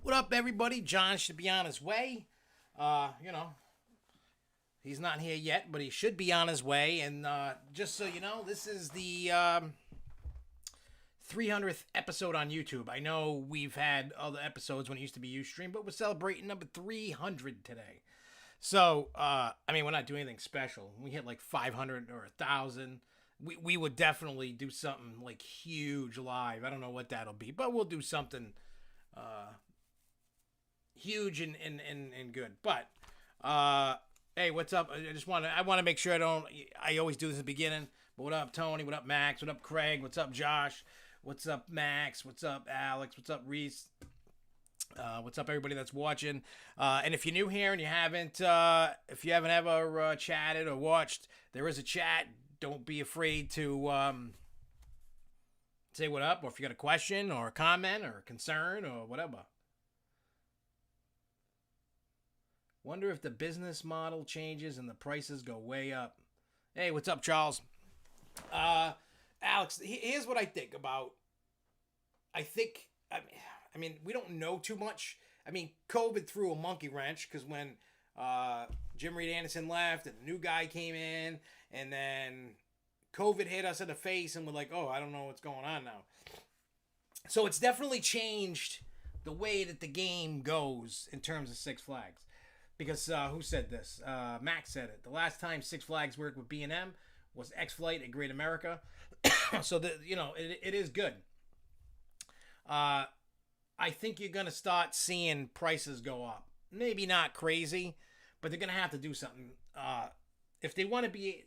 What up, everybody? John should be on his way. You know, he's not here yet, but he should be on his way. And just so you know, this is the 300th episode on YouTube. I know we've had other episodes when it used to be Ustream, but we're celebrating number 300 today. So, I mean, we're not doing anything special. We hit like 500 or 1,000. We would definitely do something like huge live. I don't know what that'll be, but we'll do something huge and good. But hey, what's up? I want to make sure I always do this at the beginning. But what up, Tony? What up, Max? What up, Craig? What's up, Josh? What's up, Max? What's up, Alex? What's up, Reese? What's up, everybody that's watching? And if you're new here and if you haven't ever chatted or watched, there is a chat. Don't be afraid to say what up, or if you got a question or a comment or a concern or whatever. Wonder if the business model changes and the prices go way up. Hey, what's up, Charles? Alex, here's what I think about. I mean, we don't know too much. I mean, COVID threw a monkey wrench because when Jim Reed Anderson left and the new guy came in, and then COVID hit us in the face, and we're like, oh, I don't know what's going on now. So it's definitely changed the way that the game goes in terms of Six Flags. Because who said this? Max said it. The last time Six Flags worked with B&M was X-Flight at Great America. So, it is good. I think you're going to start seeing prices go up. Maybe not crazy, but they're going to have to do something. If they want to be...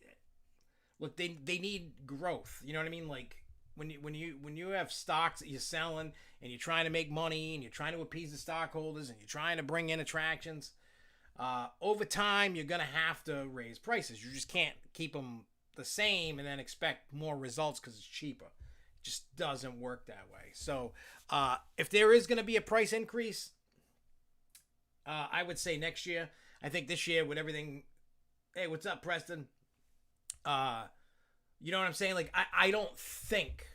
Look, they need growth. You know what I mean? Like, when you have stocks that you're selling and you're trying to make money and you're trying to appease the stockholders and you're trying to bring in attractions, over time you're gonna have to raise prices. You just can't keep them the same and then expect more results because it's cheaper. It just doesn't work that way. So if there is gonna be a price increase, I would say next year. I think this year with everything. Hey, what's up, Preston? You know what I'm saying? Like, I don't think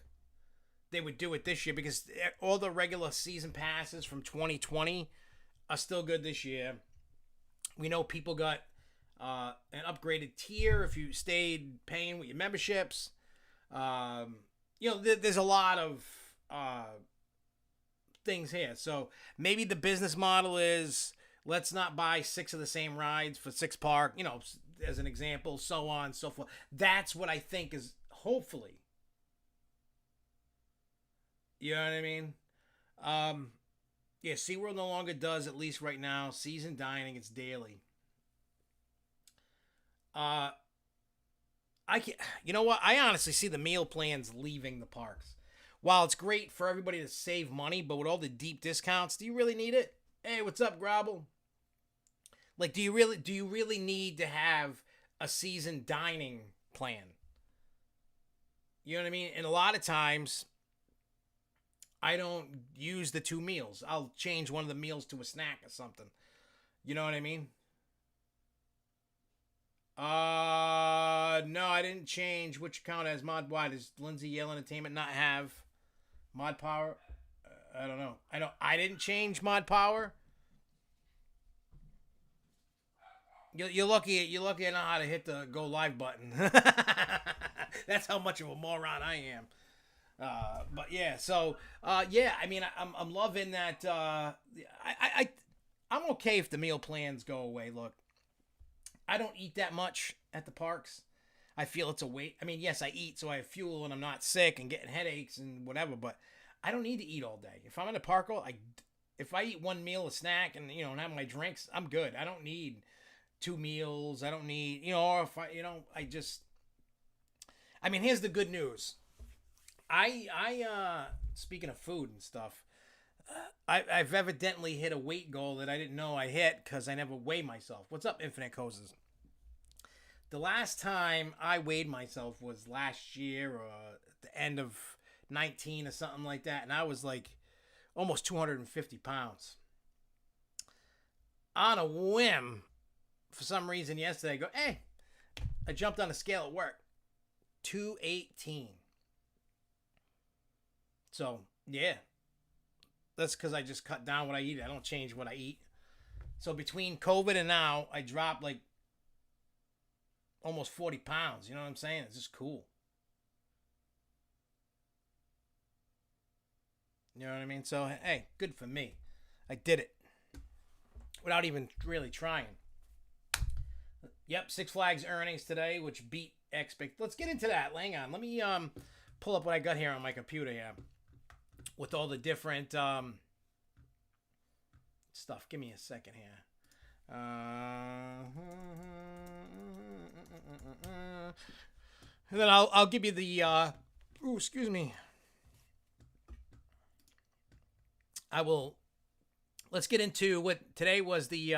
they would do it this year because all the regular season passes from 2020 are still good this year. We know people got an upgraded tier if you stayed paying with your memberships. There's a lot of things here. So maybe the business model is let's not buy 6 of the same rides for 6 park, as an example, so on and so forth. That's what I think is hopefully. You know what I mean? SeaWorld no longer does, at least right now, season dining. It's daily. You know what? I honestly see the meal plans leaving the parks. While it's great for everybody to save money, but with all the deep discounts, do you really need it? Hey, what's up, Grobble? Like, do you really need to have a season dining plan? You know what I mean? And a lot of times, I don't use the 2 meals. I'll change one of the meals to a snack or something. You know what I mean? No, I didn't change which account has mod. Why does Lindsay Yale Entertainment not have mod power? I don't know. I didn't change mod power. You're lucky I know how to hit the go live button. That's how much of a moron I am. But yeah, so I mean, I'm loving that. I'm okay if the meal plans go away. Look, I don't eat that much at the parks. I feel it's a weight. I mean, yes, I eat so I have fuel and I'm not sick and getting headaches and whatever. But I don't need to eat all day. If I'm in the park, if I eat 1 meal, a snack, and and have my drinks, I'm good. I don't need 2 meals. I don't need, or if I mean, here's the good news. I speaking of food and stuff, I've evidently hit a weight goal that I didn't know I hit because I never weigh myself. What's up, Infinite Cozes? The last time I weighed myself was last year or at the end of 19 or something like that, and I was like almost 250 pounds. On a whim, for some reason yesterday, I go, hey, I jumped on a scale at work. 218. So, yeah. That's because I just cut down what I eat. I don't change what I eat. So between COVID and now, I dropped like almost 40 pounds. You know what I'm saying? It's just cool. You know what I mean? So, hey, good for me. I did it. Without even really trying. Yep, Six Flags earnings today, which beat expect. Let's get into that. Hang on. Let me pull up what I got here on my computer here. With all the different stuff. Give me a second here. And then I'll give you the excuse me. Let's get into what today was the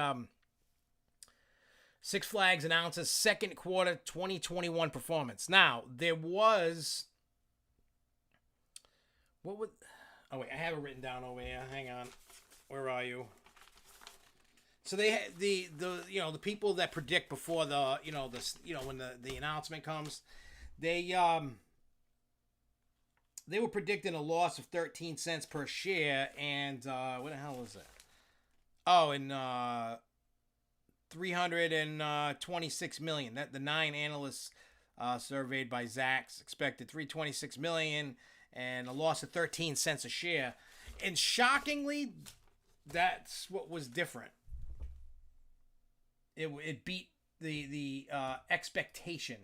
Six Flags announces second quarter 2021 performance. Now, there was Oh wait, I have it written down over here. Hang on. Where are you? So the people that predict before when the announcement comes, they they were predicting a loss of 13 cents per share, and what the hell is it? Oh, and 326 million. That the 9 analysts surveyed by Zacks expected 326 million and a loss of 13 cents a share. And shockingly, that's what was different. It beat the expectation,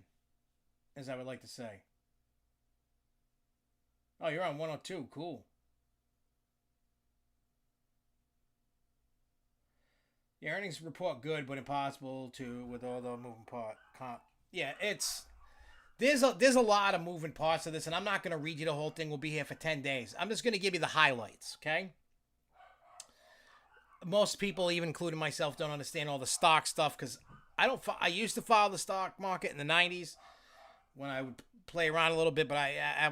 as I would like to say. Oh, you're on 102. Cool. The earnings report good, but impossible to with all the moving part comp. Yeah, there's a lot of moving parts of this, and I'm not going to read you the whole thing. We'll be here for 10 days. I'm just going to give you the highlights, okay? Most people, even including myself, don't understand all the stock stuff because I used to follow the stock market in the 90s when I would play around a little bit, but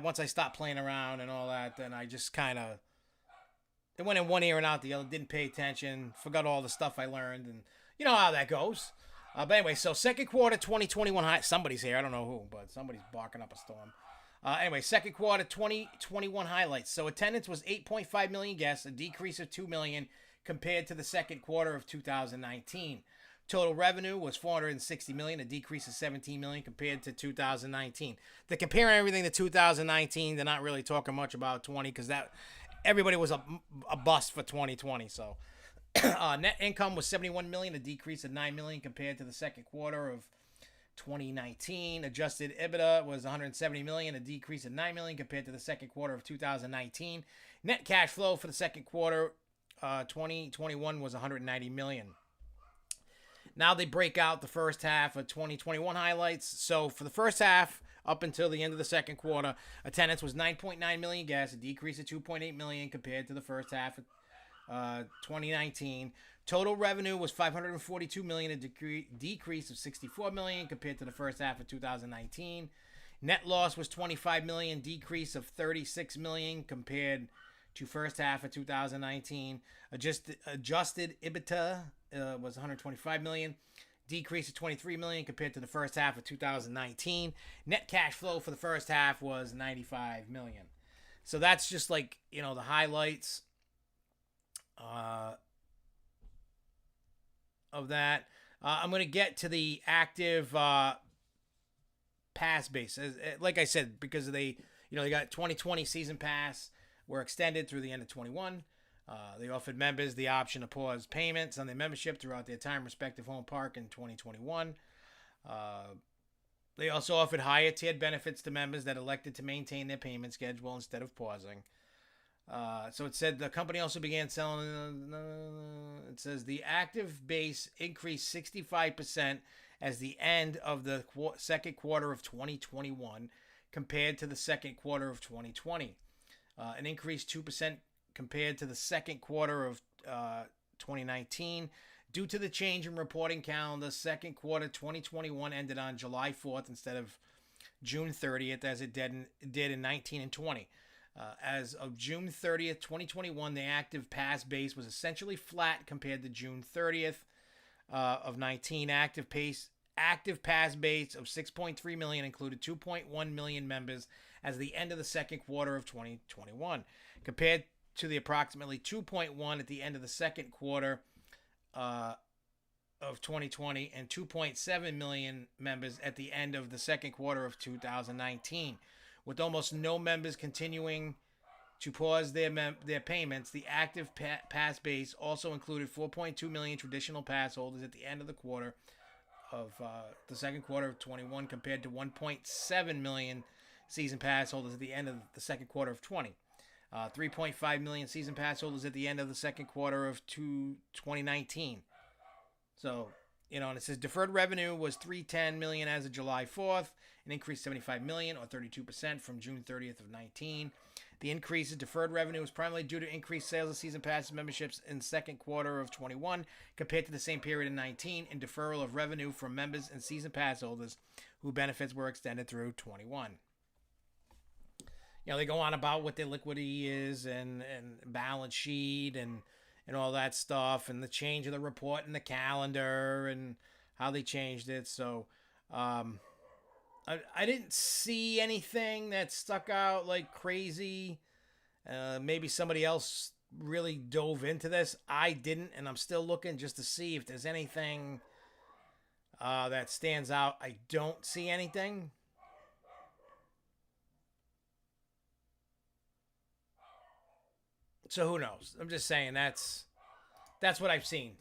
once I stopped playing around and all that, then I just kind of it went in one ear and out the other. Didn't pay attention, forgot all the stuff I learned, and you know how that goes. But anyway, so second quarter 2021 somebody's here, I don't know who, but somebody's barking up a storm. Anyway, second quarter 2021 highlights. So attendance was 8.5 million guests, a decrease of 2 million compared to the second quarter of 2019. Total revenue was 460 million, a decrease of 17 million compared to 2019. They're comparing everything to 2019. They're not really talking much about 20 because everybody was a bust for 2020. So net income was 71 million, a decrease of 9 million compared to the second quarter of 2019. Adjusted EBITDA was 170 million, a decrease of 9 million compared to the second quarter of 2019. Net cash flow for the second quarter 2021 was 190 million. Now they break out the first half of 2021 highlights. So for the first half, up until the end of the second quarter, attendance was 9.9 million guests, a decrease of 2.8 million compared to the first half of 2019. Total revenue was 542 million, a decrease of 64 million compared to the first half of 2019. Net loss was 25 million, decrease of 36 million compared to first half of 2019. Adjusted EBITDA was 125 million, decrease of 23 million compared to the first half of 2019. Net cash flow for the first half was 95 million. So that's just like, the highlights of that. I'm going to get to the active pass base. Like I said, because they got 2020 season pass were extended through the end of 21. They offered members the option to pause payments on their membership throughout their time respective home park in 2021. They also offered higher tiered benefits to members that elected to maintain their payment schedule instead of pausing. So it said the company also began selling. It says the active base increased 65% as the end of the second quarter of 2021 compared to the second quarter of 2020. An increase 2% compared to the second quarter of 2019. Due to the change in reporting calendar, second quarter 2021 ended on July 4th instead of June 30th as it did in 19 and 20. As of June 30th, 2021, the active pass base was essentially flat compared to June 30th of 19. Active pass base of 6.3 million included 2.1 million members as the end of the second quarter of 2021, compared to the approximately 2.1 at the end of the second quarter of 2020 and 2.7 million members at the end of the second quarter of 2019. With almost no members continuing to pause their payments, the active pass base also included 4.2 million traditional pass holders at the end of the quarter of the second quarter of 21 compared to 1.7 million season pass holders at the end of the second quarter of 20. 3.5 million season pass holders at the end of the second quarter of 2019. So, and it says deferred revenue was 310 million as of July 4th, an increase 75 million or 32% from June 30th of 19. The increase in deferred revenue was primarily due to increased sales of season pass memberships in the second quarter of 21 compared to the same period in 19, and deferral of revenue from members and season pass holders whose benefits were extended through 21. They go on about what their liquidity is and balance sheet and and all that stuff, and the change of the report and the calendar and how they changed it. So I didn't see anything that stuck out like crazy. Maybe somebody else really dove into this. I didn't, and I'm still looking just to see if there's anything that stands out. I don't see anything. So who knows? I'm just saying that's what I've seen.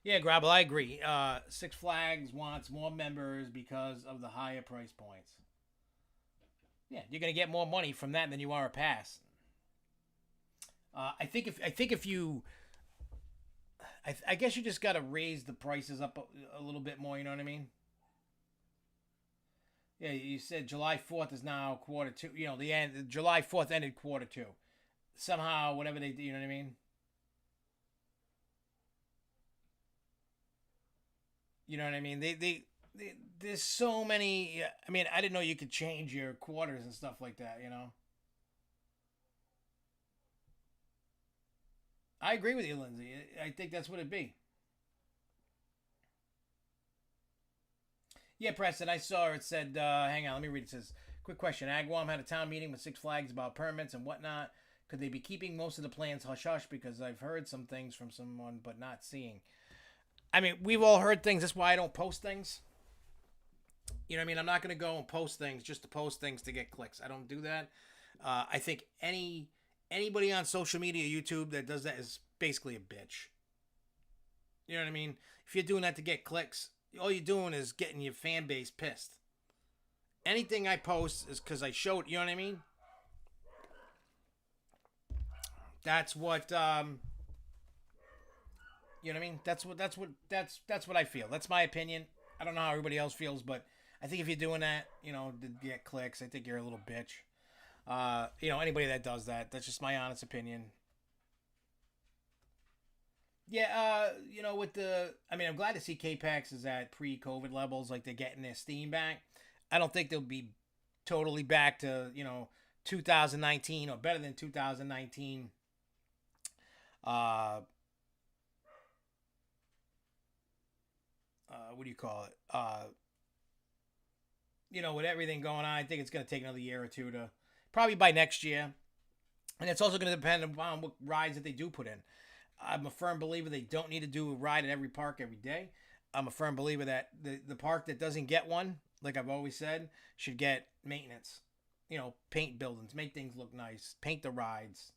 Yeah, Grabble, I agree. Six Flags wants more members because of the higher price points. Yeah, you're gonna get more money from that than you are a pass. I think if you, I guess you just gotta raise the prices up a little bit more. You know what I mean? Yeah, you said July 4th is now quarter 2. You know, the end. July 4th ended quarter 2. Somehow, whatever they do, you know what I mean? You know what I mean? There's so many. I mean, I didn't know you could change your quarters and stuff like that. You know. I agree with you, Lindsay. I think that's what it'd be. Yeah, Preston, I saw it said, hang on, let me read it. It says, quick question. Agawam had a town meeting with Six Flags about permits and whatnot. Could they be keeping most of the plans hush hush? Because I've heard some things from someone, but not seeing. I mean, we've all heard things. That's why I don't post things. You know what I mean? I'm not going to go and post things just to post things to get clicks. I don't do that. I think anybody on social media, YouTube, that does that is basically a bitch. You know what I mean? If you're doing that to get clicks, all you're doing is getting your fan base pissed. Anything I post is because I showed. You know what I mean? That's what. You know what I mean? That's what I feel. That's my opinion. I don't know how everybody else feels, but I think if you're doing that, you know, to get clicks, I think you're a little bitch. Anybody that does that, that's just my honest opinion. Yeah, with I mean, I'm glad to see K-Pax is at pre-COVID levels, like they're getting their steam back. I don't think they'll be totally back to, 2019 or better than 2019. Uh, what do you call it? With everything going on, I think it's going to take another year or two to probably by next year. And it's also going to depend on what rides that they do put in. I'm a firm believer they don't need to do a ride at every park every day. I'm a firm believer that the park that doesn't get one, like I've always said, should get maintenance. Paint buildings, make things look nice, paint the rides,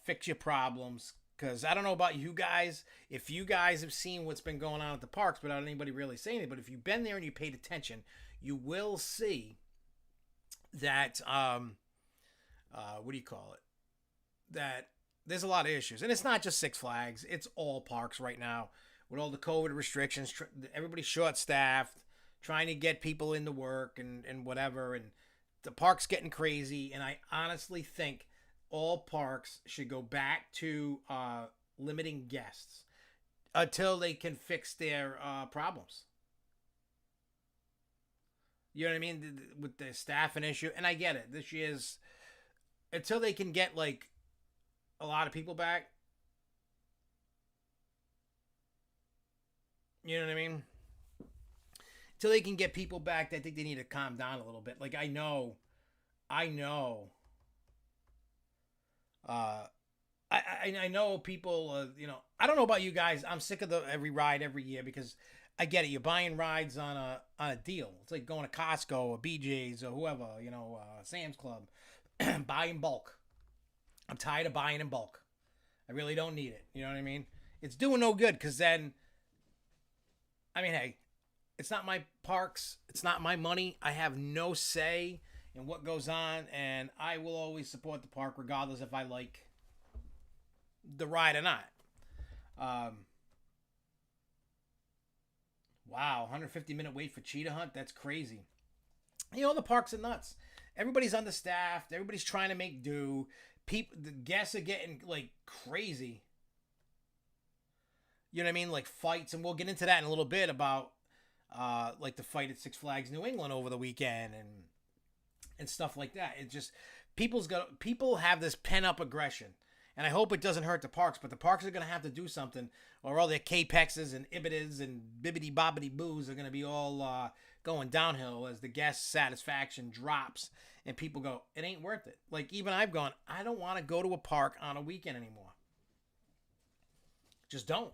fix your problems. Because I don't know about you guys, if you guys have seen what's been going on at the parks without anybody really saying it, but if you've been there and you paid attention, you will see that, what do you call it? That there's a lot of issues. And it's not just Six Flags, it's all parks right now. With all the COVID restrictions, everybody's short staffed, trying to get people into work and whatever. And the park's getting crazy. And I honestly think all parks should go back to limiting guests until they can fix their problems. You know what I mean? With the staffing issue. And I get it. This year's until they can get like a lot of people back. You know what I mean? Until they can get people back, I think they need to calm down a little bit. Like I know. Uh, I know people. I don't know about you guys. I'm sick of the every ride every year because I get it. You're buying rides on a deal. It's like going to Costco or BJ's or whoever. Sam's Club. Buy in bulk. I'm tired of buying in bulk. I really don't need it. You know what I mean? It's doing no good because then, I mean, hey, it's not my parks. It's not my money. I have no say in what goes on, and I will always support the park regardless if I like the ride or not. Um, wow, 150-minute wait for Cheetah Hunt? That's crazy. The parks are nuts. Everybody's understaffed. Everybody's trying to make do. the guests are getting like crazy. You know what I mean? Like fights, and we'll get into that in a little bit about like the fight at Six Flags New England over the weekend and stuff like that. It just people have this pent up aggression, and I hope it doesn't hurt the parks. But the parks are gonna have to do something, or all their capexes and ibitas and bibbity bobbity boos are gonna be all going downhill as the guest satisfaction drops, and people go, it ain't worth it. Like even I've gone, I don't want to go to a park on a weekend anymore. Just don't.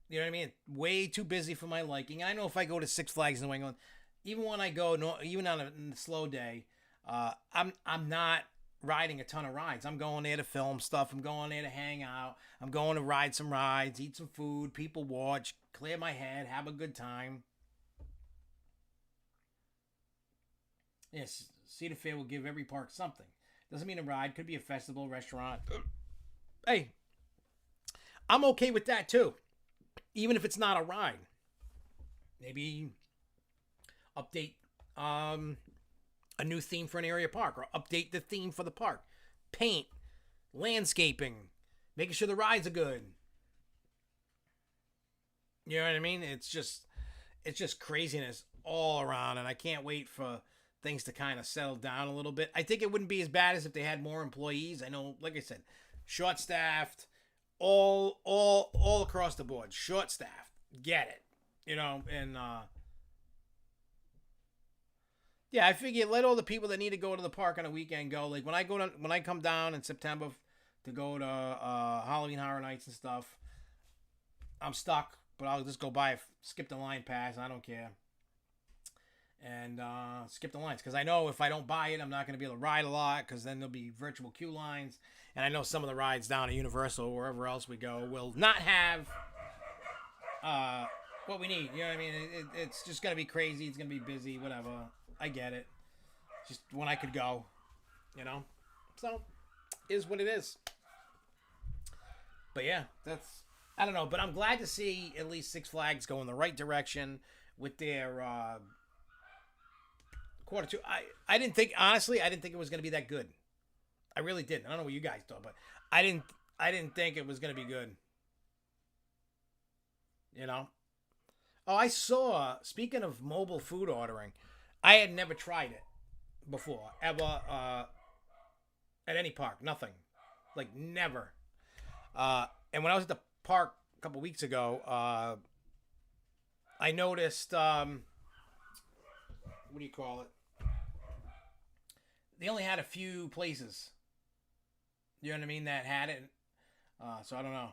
You know what I mean? Way too busy for my liking. And I know if I go to Six Flags New England, even when I go, even on a slow day, I'm not riding a ton of rides. I'm going there to film stuff. I'm going there to hang out. I'm going to ride some rides, eat some food, people watch, clear my head, have a good time. Yes, Cedar Fair will give every park something. Doesn't mean a ride. Could be a festival, restaurant. Hey, I'm okay with that too. Even if it's not a ride. Maybe update a new theme for an area park, or update the theme for the park. Paint, landscaping, making sure the rides are good. You know what I mean? It's just craziness all around, and I can't wait for things to kind of settle down a little bit. I think it wouldn't be as bad as if they had more employees. I know, like I said, short-staffed, all across the board, short-staffed. Get it, you know, and yeah, I figure let all the people that need to go to the park on a weekend go. Like when I come down in September to go to Halloween Horror Nights and stuff, I'm stuck, but I'll just go skip the line pass. I don't care. And skip the lines, because I know if I don't buy it, I'm not going to be able to ride a lot, because then there'll be virtual queue lines, and I know some of the rides down at Universal or wherever else we go will not have what we need. You know what I mean? It's just going to be crazy. It's going to be busy, whatever. I get it. Just when I could go, you know? So, is what it is. But yeah, I don't know, but I'm glad to see at least Six Flags go in the right direction with their quarter two. I didn't think, honestly, it was going to be that good. I really didn't. I don't know what you guys thought, but I didn't think it was going to be good. You know? Oh, I saw, speaking of mobile food ordering, I had never tried it before, ever, at any park. Nothing. Like, never. And when I was at the park a couple weeks ago, I noticed, what do you call it? They only had a few places. You know what I mean? That had it. So I don't know.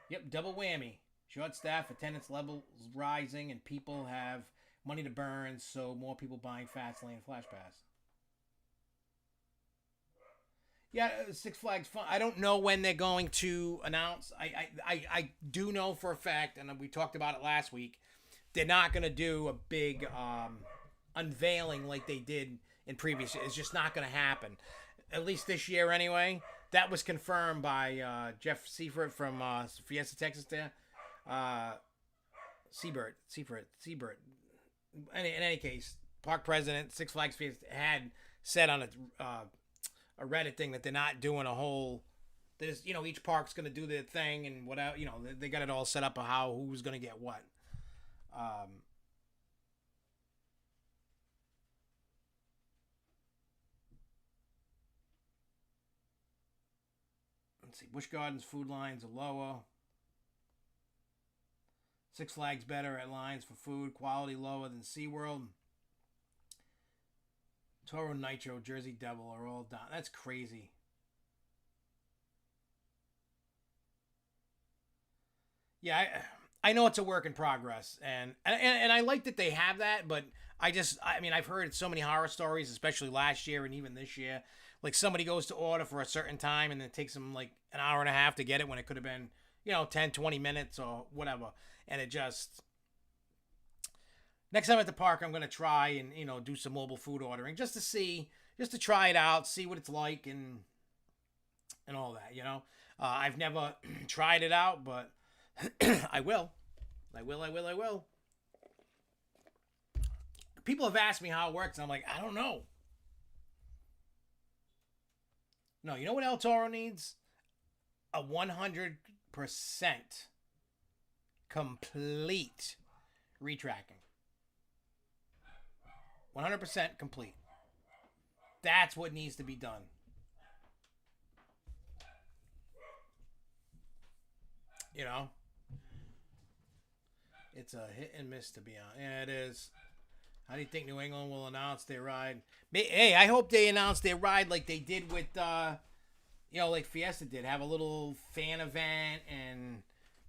Yep, double whammy. Short staff, attendance levels rising, and people have money to burn, so more people buying Fastlane Flash Pass. Yeah, Six Flags Fun. I don't know when they're going to announce. I do know for a fact, and we talked about it last week, they're not going to do a big unveiling like they did in previous years. It's just not going to happen. At least this year anyway. That was confirmed by Jeff Seifert from Fiesta, Texas there. Seabird. In any case, park president, Six Flags Fiesta, had said on a Reddit thing that they're not doing a whole. There's, you know, each park's gonna do their thing and whatever. You know, they got it all set up of who's gonna get what. Let's see. Busch Gardens food lines are lower. Six Flags better at lines for food. Quality lower than SeaWorld. Toro Nitro, Jersey Devil are all down. That's crazy. Yeah, I know it's a work in progress, and I like that they have that, but I mean, I've heard so many horror stories, especially last year and even this year. Like somebody goes to order for a certain time, and it takes them like an hour and a half to get it when it could have been, 10, 20 minutes or whatever. And it just... Next time at the park, I'm going to try and, do some mobile food ordering just to try it out, see what it's like and all that, I've never tried it out, but I will. people have asked me how it works, and I'm like, I don't know. No, you know what El Toro needs? A 100% complete retracking. 100% complete. That's what needs to be done. You know? It's a hit and miss, to be honest. Yeah, it is. How do you think New England will announce their ride? Hey, I hope they announce their ride like they did with, like Fiesta did. Have a little fan event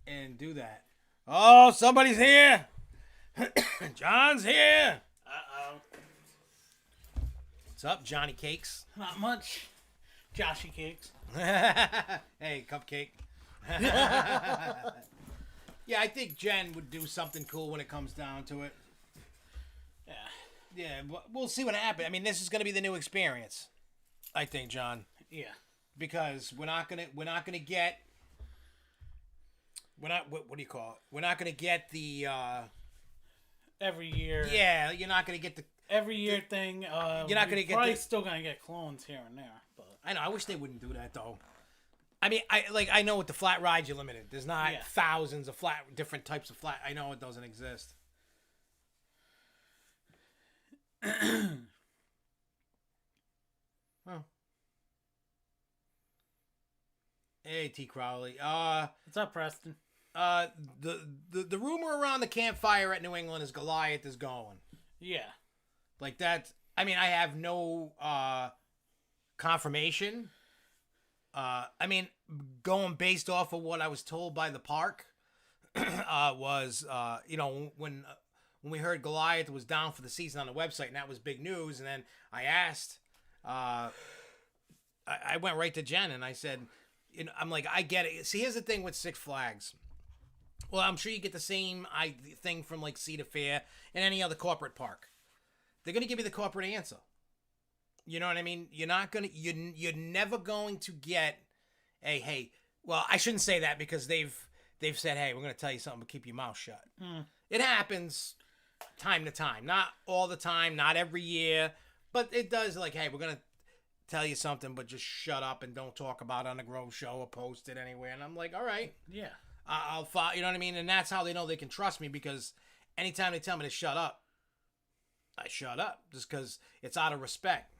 and do that. Oh, somebody's here. John's here. Uh-oh. What's up, Johnny Cakes? Not much. Joshy Cakes. Hey, Cupcake. Yeah, I think Jen would do something cool when it comes down to it. Yeah, we'll see what happens. I mean, this is going to be the new experience, I think, John. Yeah. Because what do you call it? We're not gonna get the every year. Yeah, you're not gonna get the every year thing. You're not gonna get probably still gonna get clones here and there, but I know. I wish they wouldn't do that though. I mean, I know with the flat rides you're limited. There's not thousands of different types of flat. I know it doesn't exist. Oh. Hey, T. Crowley. What's up, Preston? The rumor around the campfire at New England is Goliath is going. Yeah. Like that. I mean, I have no confirmation. I mean, going based off of what I was told by the park, was when we heard Goliath was down for the season on the website, and that was big news. And then I asked, I went right to Jen and I said, I'm like, I get it. See, here's the thing with Six Flags. Well, I'm sure you get the same thing from like Cedar Fair and any other corporate park. They're gonna give you the corporate answer. You know what I mean? You're never going to get a hey. Well, I shouldn't say that because they've said, hey, we're gonna tell you something, but keep your mouth shut. It happens time to time, not all the time, not every year, but it does. Like, hey, we're gonna tell you something, but just shut up and don't talk about it on the Grove Show or post it anywhere. And I'm like, all right, yeah, I'll follow. You know what I mean? And that's how they know they can trust me, because anytime they tell me to shut up, I shut up just because it's out of respect.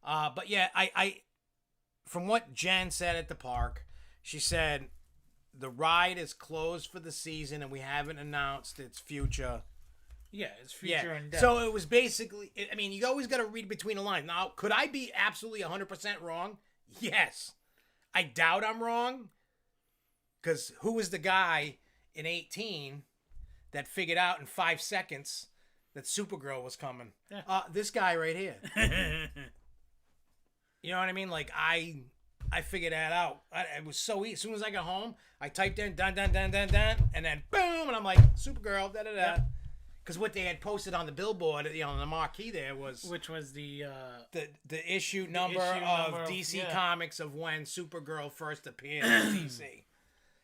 But yeah, I from what Jen said at the park, she said the ride is closed for the season and we haven't announced its future. Yeah, it's future and death. So it was basically, I mean, you always got to read between the lines. Now, could I be absolutely 100% wrong? Yes. I doubt I'm wrong, because who was the guy in 18 that figured out in 5 seconds that Supergirl was coming? Yeah. This guy right here. You know what I mean? Like, I figured that out. It was so easy. As soon as I got home, I typed in dun dun dun dun dun, and then boom, and I'm like, Supergirl, da da da. Because what they had posted on the billboard, on the marquee there was... Which was the issue number of DC Comics of when Supergirl first appeared in DC.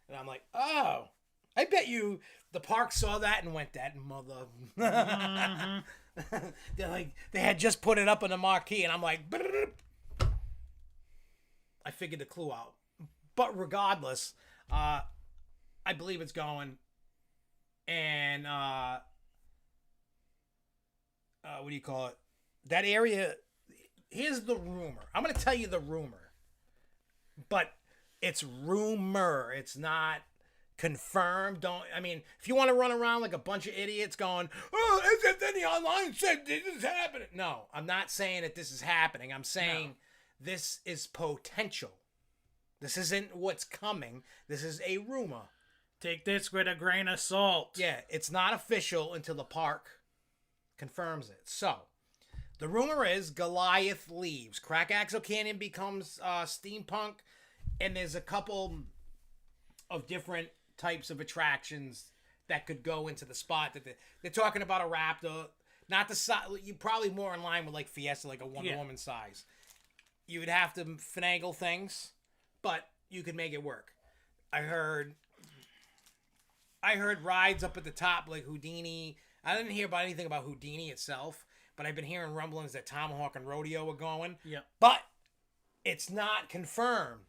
And I'm like, oh, I bet you the park saw that and went, that mother... Mm-hmm. They're like, they had just put it up on the marquee, and I'm like... I figured the clue out. But regardless, I believe it's going. And... what do you call it? That area, here's the rumor. I'm going to tell you the rumor. But it's rumor. It's not confirmed. If you want to run around like a bunch of idiots going, oh, SFNE online said this is happening. No, I'm not saying that this is happening. I'm saying this is potential. This isn't what's coming. This is a rumor. Take this with a grain of salt. Yeah, it's not official until the park confirms it. So, the rumor is Goliath leaves. Crack Axle Canyon becomes steampunk, and there's a couple of different types of attractions that could go into the spot. That they're talking about a Raptor, not the size. You probably more in line with like Fiesta, like a one-woman size. You would have to finagle things, but you could make it work. I heard rides up at the top like Houdini. I didn't hear about anything about Houdini itself, but I've been hearing rumblings that Tomahawk and Rodeo are going. Yep. But it's not confirmed.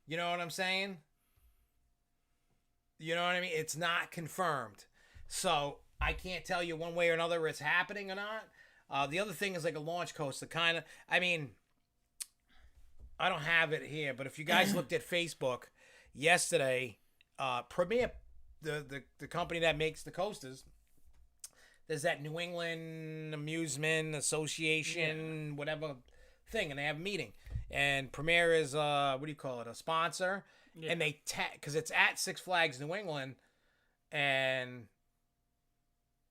You know what I'm saying? You know what I mean? It's not confirmed. So I can't tell you one way or another it's happening or not. The other thing is like a launch coaster, kind of. I mean, I don't have it here, but if you guys looked at Facebook yesterday, Premier, the company that makes the coasters, there's that New England Amusement Association, whatever thing, and they have a meeting. And Premier is, what do you call it, a sponsor. Yeah. And they, because it's at Six Flags New England, and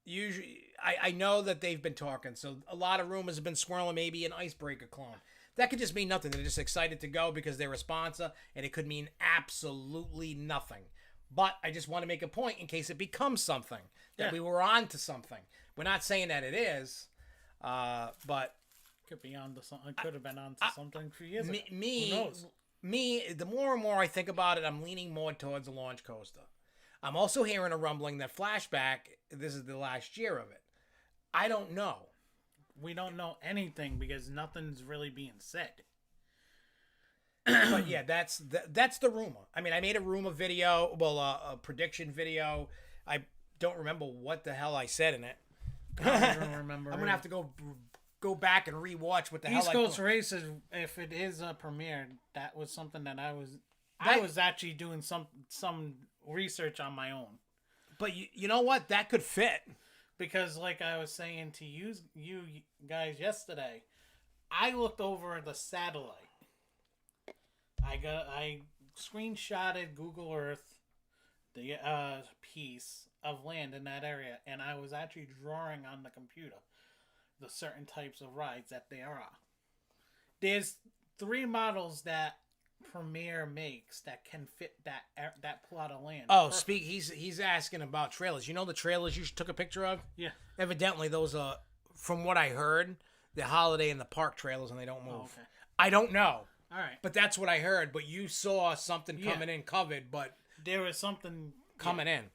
usually, I know that they've been talking, so a lot of rumors have been swirling, maybe an Icebreaker clone. That could just mean nothing. They're just excited to go because they're a sponsor, and it could mean absolutely nothing. But I just want to make a point in case it becomes something, that we were on to something. We're not saying that it is, but... Could be on to something. Could have been on to something a few years ago. Who knows? The more and more I think about it, I'm leaning more towards a launch coaster. I'm also hearing a rumbling that Flashback, this is the last year of it. I don't know. We don't know anything because nothing's really being said. But yeah, that's the rumor. I mean, I made a rumor video, a prediction video. I don't remember what the hell I said in it. I don't remember. I'm gonna have to go back and rewatch what the hell. East Coast Races, if it is a premiere, that was something that I was actually doing some research on my own. But you know what? That could fit. Because like I was saying to you guys yesterday, I looked over the satellite. I screenshotted Google Earth, the piece of land in that area, and I was actually drawing on the computer the certain types of rides that there are. There's 3 models that Premier makes that can fit that plot of land. Oh, he's asking about trailers. You know the trailers you took a picture of? Yeah. Evidently, those are, from what I heard, the Holiday in the Park trailers, and they don't move. Oh, okay. I don't know. All right. But that's what I heard. But you saw something coming in covered, but... There was something... coming in.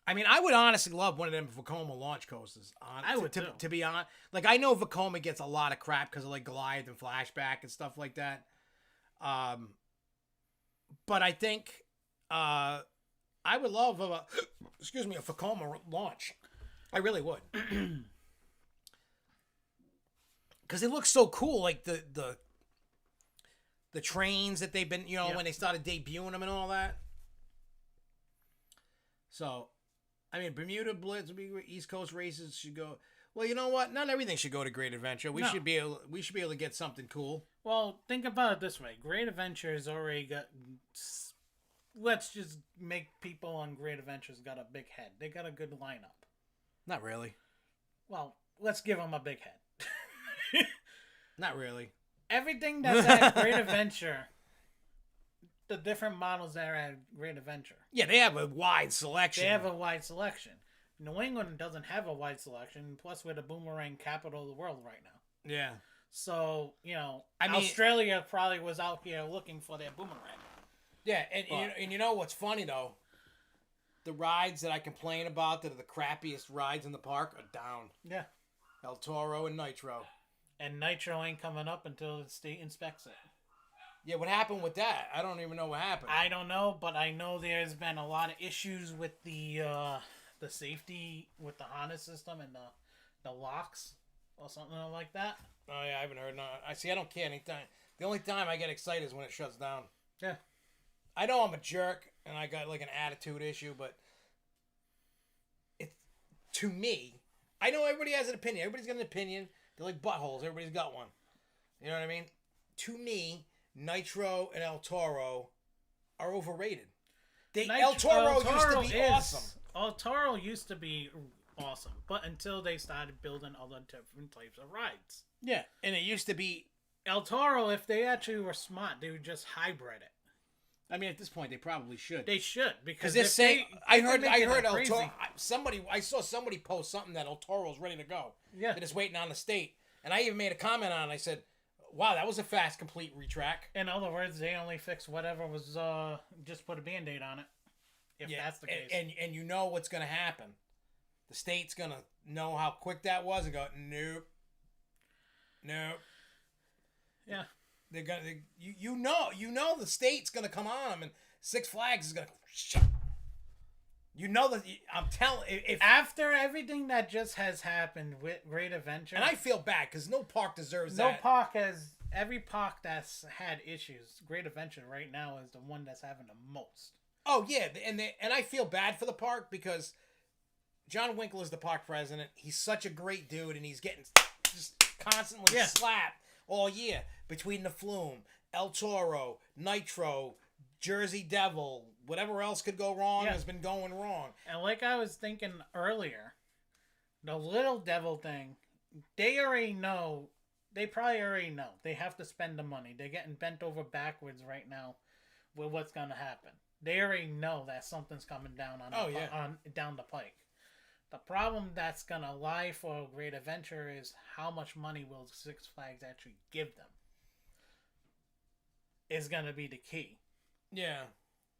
I mean, I would honestly love one of them Vekoma launch coasters. I would, too. To be honest. Like, I know Vekoma gets a lot of crap because of, like, Goliath and Flashback and stuff like that. But I think I would love a Vekoma launch. I really would. Because it looks so cool, like the trains that they've been, when they started debuting them and all that. So, I mean, Bermuda Blitz, East Coast races should go. Well, you know what? Not everything should go to Great Adventure. We should be able to get something cool. Well, think about it this way: Great Adventure has already got. Let's just make people on Great Adventures got a big head. They got a good lineup. Not really. Well, let's give them a big head. Not really. Everything that's at Great Adventure, the different models that are at Great Adventure. Yeah, they have a wide selection. New England doesn't have a wide selection, plus we're the boomerang capital of the world right now. Yeah. So, Australia probably was out here looking for their boomerang. Yeah, and you know what's funny, though? The rides that I complain about that are the crappiest rides in the park are down. Yeah. El Toro and Nitro. And Nitro ain't coming up until the state inspects it. Yeah, what happened with that? I don't even know what happened. I don't know, but I know there's been a lot of issues with the safety with the harness system and the locks or something like that. Oh yeah, I haven't heard none. I don't care anytime. The only time I get excited is when it shuts down. Yeah. I know I'm a jerk and I got like an attitude issue, but to me, I know everybody has an opinion. Everybody's got an opinion. They're like buttholes. Everybody's got one. You know what I mean? To me, Nitro and El Toro are overrated. El Toro used to be awesome. El Toro used to be awesome, but until they started building other different types of rides. Yeah, and it used to be... El Toro, if they actually were smart, they would just hybrid it. I mean, at this point, they probably should. They should, because they're saying... I heard El Toro... I saw somebody post something that El Toro's ready to go. Yeah. They're just waiting on the state. And I even made a comment on it. I said, wow, that was a fast, complete retrack. In other words, they only fixed whatever was... just put a Band-Aid on it. if that's the case. And you know what's going to happen. The state's going to know how quick that was and go, nope. Yeah. They're going to, you know the state's going to come on them, and Six Flags is going to, you know that, I'm telling, if after everything that just has happened with Great Adventure. And I feel bad because no park deserves no that. No park has, every park that's had issues, Great Adventure right now is the one that's having the most. Oh, yeah, and I feel bad for the park because John Winkle is the park president. He's such a great dude, and he's getting just constantly slapped all year between the Flume, El Toro, Nitro, Jersey Devil, whatever else could go wrong has been going wrong. And like I was thinking earlier, the Little Devil thing, they already know. They probably already know. They have to spend the money. They're getting bent over backwards right now with what's going to happen. They already know that something's coming down down the pike. The problem that's going to lie for Great Adventure is how much money will Six Flags actually give them. Is going to be the key. Yeah.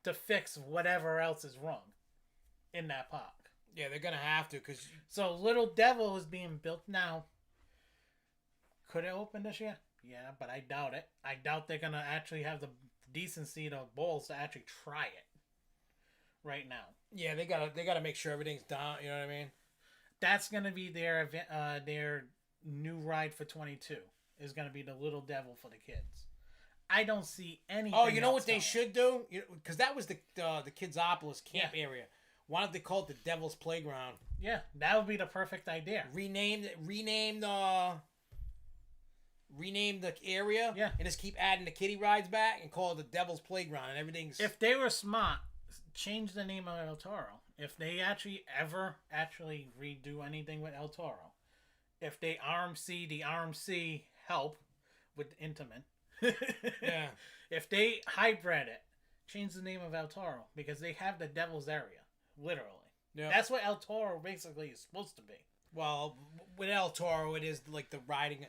To fix whatever else is wrong in that park. Yeah, they're going to have to. So Little Devil is being built now. Could it open this year? Yeah, but I doubt it. I doubt they're going to actually have the decency, the balls to actually try it right now. Yeah, they gotta make sure everything's down. You know what I mean? That's gonna be their event. Their new ride for 22 is gonna be the Little Devil for the kids. I don't see anything. Oh, you know what they should do? Because that was the Kidsopolis camp area. Why don't they call it the Devil's Playground? Yeah, that would be the perfect idea. Rename the area. Yeah, and just keep adding the kiddie rides back and call it the Devil's Playground, and everything's. If they were smart, change the name of El Toro. If they ever redo anything with El Toro, if they the RMC help with Intamin. Yeah. If they hybrid it, change the name of El Toro because they have the Devil's area, literally. Yeah. That's what El Toro basically is supposed to be. Well, with El Toro, it is like the riding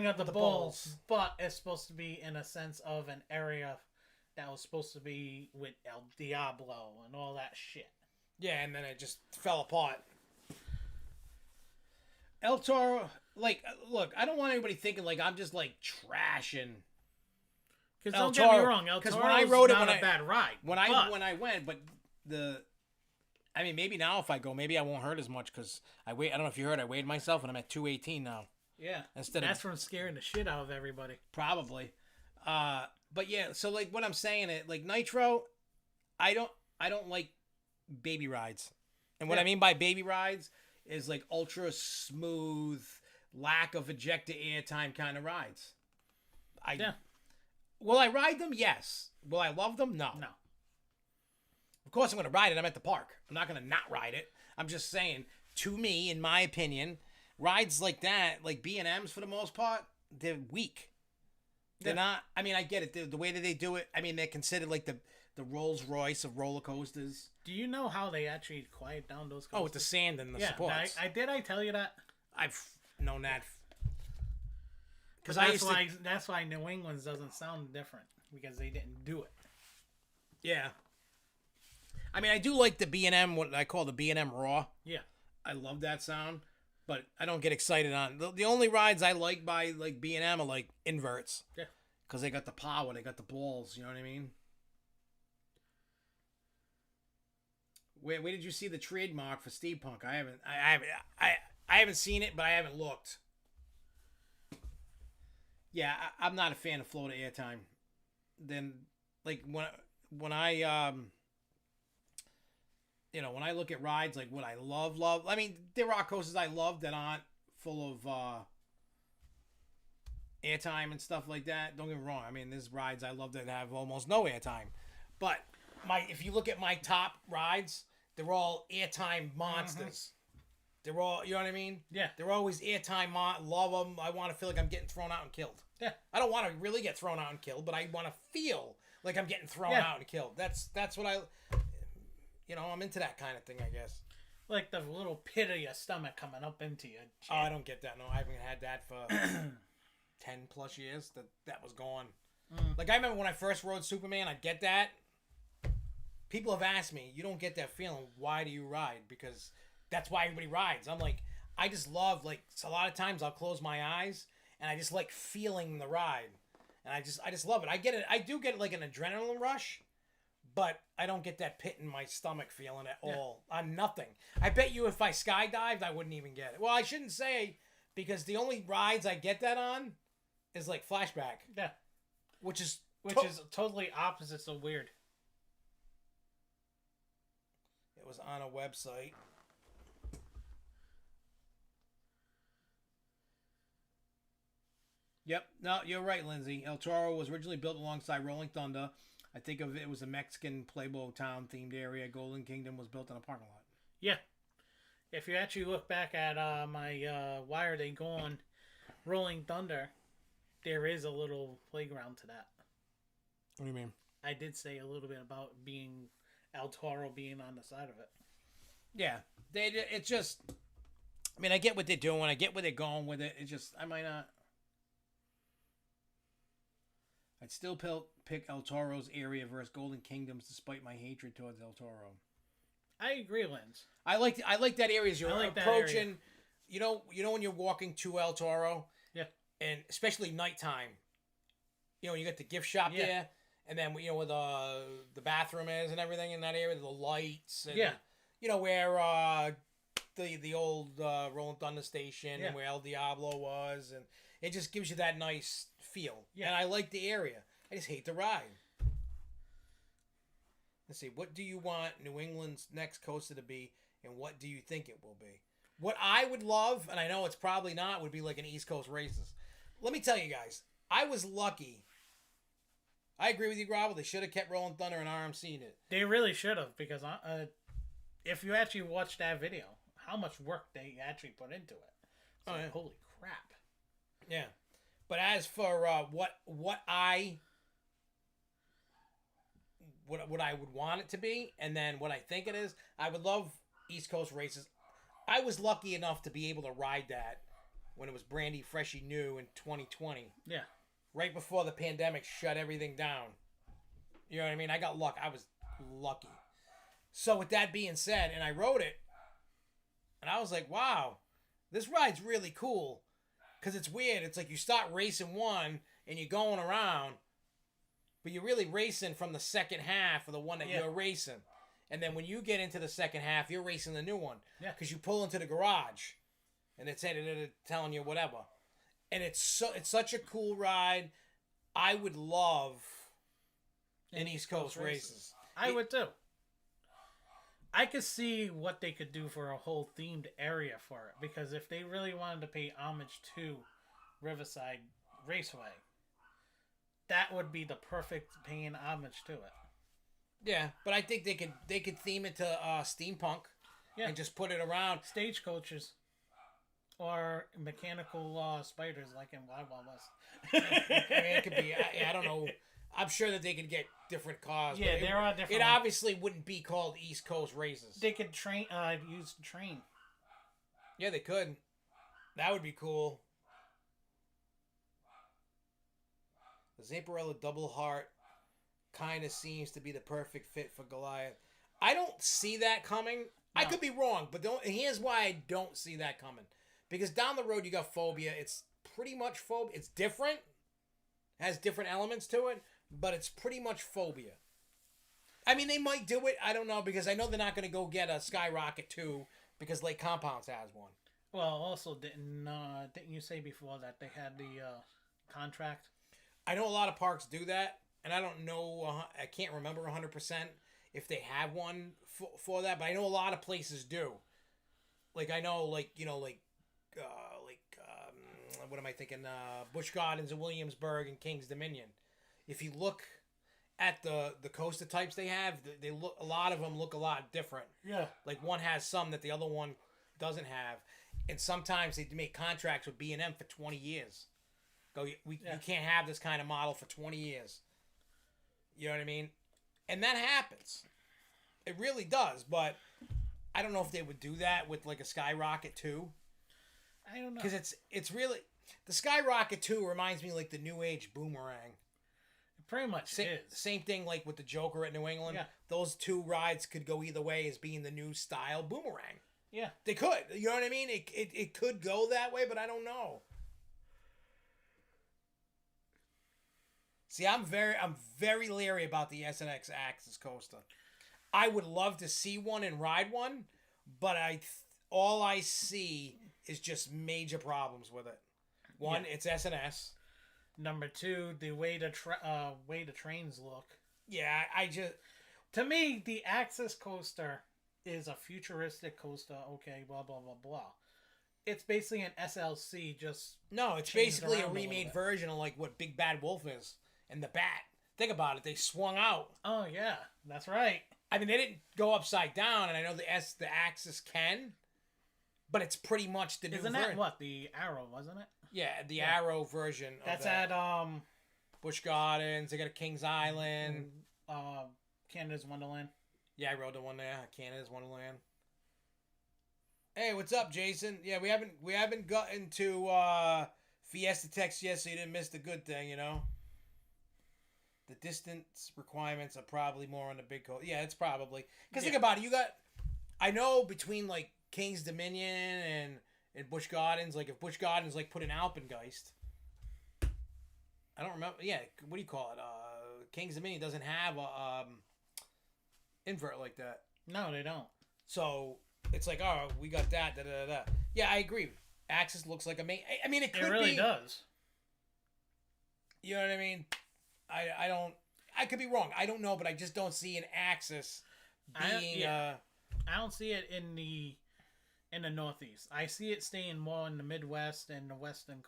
of the bulls, but it's supposed to be in a sense of an area that was supposed to be with El Diablo and all that shit. Yeah, and then it just fell apart. El Toro, look, I don't want anybody thinking I'm just trashing. Because don't get me wrong, El Toro's not a bad ride. When I went, but maybe now if I go, maybe I won't hurt as much because I weigh. I don't know if you heard, I weighed myself and I'm at 218 now. Yeah, that's from scaring the shit out of everybody. Probably. But yeah, so what I'm saying, Nitro, I don't like baby rides, and what I mean by baby rides is ultra smooth, lack of ejector airtime kind of rides. Will I ride them? Yes. Will I love them? No. No. Of course I'm going to ride it. I'm at the park. I'm not going to not ride it. I'm just saying, to me, in my opinion, rides like that, like B&Ms for the most part, they're weak. They're not. I mean, I get it. The way that they do it, they're considered the Rolls Royce of roller coasters. Do you know how they actually quiet down those coasters? Oh, with the sand and the supports. I tell you that? I've known that. That's why New England's doesn't sound different, because they didn't do it. Yeah. I do like the B&M, what I call the B&M Raw. Yeah. I love that sound, but I don't get excited on the only rides I like by B&M are inverts. Yeah. Because they got the power, they got the balls, you know what I mean? Where did you see the trademark for steampunk? I haven't seen it, but I haven't looked. Yeah, I'm not a fan of flow to airtime. Then, when I when I look at rides, what I love. There are coasters I love that aren't full of airtime and stuff like that. Don't get me wrong. There's rides I love that have almost no airtime. But if you look at my top rides, they're all airtime monsters. They're all, you know what I mean? Yeah. They're always airtime. Love them. I want to feel like I'm getting thrown out and killed. Yeah. I don't want to really get thrown out and killed, but I want to feel like I'm getting thrown out and killed. That's what I'm into that kind of thing, I guess. Like the little pit of your stomach coming up into your chin. Oh, I don't get that. No, I haven't had that for 10 plus years. That was gone. I remember when I first rode Superman, I'd get that. people have asked me, you don't get that feeling. Why do you ride? Because that's why everybody rides. I'm like, I just love, like, a lot of times I'll close my eyes and I just like feeling the ride. And I just love it. I get it. I do get like an adrenaline rush, but I don't get that pit in my stomach feeling at all. On nothing. I bet you if I skydived, I wouldn't even get it. Well, I shouldn't say, because the only rides I get that on is like Flashback. Yeah. Which is totally opposite, so weird. It was on a website. Yep. No, you're right, Lindsay. El Toro was originally built alongside Rolling Thunder. I think of it was a Mexican Playboy town themed area. Golden Kingdom was built in a parking lot. Yeah. If you actually look back at my Why Are They Gone Rolling Thunder, there is a little playground to that. What do you mean? I did say a little bit about being El Toro being on the side of it. Yeah. It's just, I mean, I get what they're doing. I get where they're going with it. It's just, I might not. I'd still pick El Toro's area versus Golden Kingdom's, despite my hatred towards El Toro. I agree, Linz. I like that area as you're approaching. You know when you're walking to El Toro. Yeah. And especially nighttime. You know, you got the gift shop there, and then where the bathroom is and everything in that area, the lights. And, you know where the old Rolling Thunder station and where El Diablo was, and it just gives you that nice feel. Yeah. And I like the area. I just hate the ride. Let's see. What do you want New England's next coaster to be, and what do you think it will be? What I would love, and I know it's probably not, would be like an East Coast Races. Let me tell you guys, I was lucky. I agree with you, Grovel. They should have kept Rolling Thunder and RMC'd it. They really should have, because if you actually watch that video, how much work they actually put into it. So, holy crap. Yeah. But as for what I would want it to be, and then what I think it is, I would love East Coast Races. I was lucky enough to be able to ride that when it was brandy freshy new in 2020. Yeah. Right before the pandemic shut everything down. You know what I mean? I got luck. I was lucky. So with that being said, and I rode it, and I was like, wow, this ride's really cool. Because it's weird. It's like you start racing one, and you're going around, but you're really racing from the second half of the one that you're racing. And then when you get into the second half, you're racing the new one. Yeah. Because you pull into the garage, and it's telling you whatever. And it's such a cool ride. I would love an East Coast Races. I would too. I could see what they could do for a whole themed area for it, because if they really wanted to pay homage to Riverside Raceway, that would be the perfect paying homage to it. Yeah, but I think they could theme it to steampunk and just put it around stagecoaches or mechanical spiders like in Wild Wild West. I mean, it could be. I don't know. I'm sure that they could get different cars. Yeah, there are different. It obviously wouldn't be called East Coast Races. They could use train. Yeah, they could. That would be cool. The Zamparella Double Heart kind of seems to be the perfect fit for Goliath. I don't see that coming. No. I could be wrong, but here's why I don't see that coming. Because down the road you got Phobia. It's pretty much Phobia. It's different. Has different elements to it, but it's pretty much Phobia. I mean, they might do it. I don't know, because I know they're not going to go get a Skyrocket 2 because Lake Compounce has one. Well, also, didn't you say before that they had the contract? I know a lot of parks do that, and I don't know, I can't remember 100% if they have one for that, but I know a lot of places do. Like, I know, what am I thinking? Busch Gardens in Williamsburg and King's Dominion. If you look at the coaster types they have, they look, a lot of them look a lot different. Yeah. Like one has some that the other one doesn't have, and sometimes they make contracts with B&M for 20 years. You can't have this kind of model for 20 years. You know what I mean? And that happens. It really does, but I don't know if they would do that with like a Skyrocket 2. I don't know. Because it's really... The Skyrocket 2 reminds me like the New Age Boomerang. Pretty much is. Same thing like with the Joker at New England. Yeah. Those two rides could go either way as being the new style boomerang. Yeah. They could. You know what I mean? It could go that way, but I don't know. See, I'm very leery about the SNX Axis coaster. I would love to see one and ride one, but all I see is just major problems with it. One, it's SNS. Number two, the way the trains look. Yeah, to me, the Axis coaster is a futuristic coaster. Okay, blah blah blah blah. It's basically an SLC. It's basically a remade version of like what Big Bad Wolf is and the Bat. Think about it; they swung out. Oh yeah, that's right. I mean, they didn't go upside down, and I know the Axis can, but it's pretty much the new version. Isn't that what the Arrow, wasn't it? Yeah, the Arrow version. That's at Busch Gardens. They got a Kings Island. Canada's Wonderland. Yeah, I rode the one there. Canada's Wonderland. Hey, what's up, Jason? Yeah, we haven't gotten to Fiesta text yet, so you didn't miss the good thing, you know. The distance requirements are probably more on the big coast. Yeah, it's probably because think about it. I know between like King's Dominion and Busch Gardens, like if Busch Gardens like put an Alpengeist, I don't remember. Yeah, what do you call it? King's Dominion doesn't have a invert like that. No, they don't. So it's like, oh, we got that. Da, da, da, da. Yeah, I agree. Axis looks like a main. I mean, it really does. You know what I mean? I don't. I could be wrong. I don't know, but I just don't see an Axis being. I don't see it in the Northeast. I see it staying more in the Midwest and the Western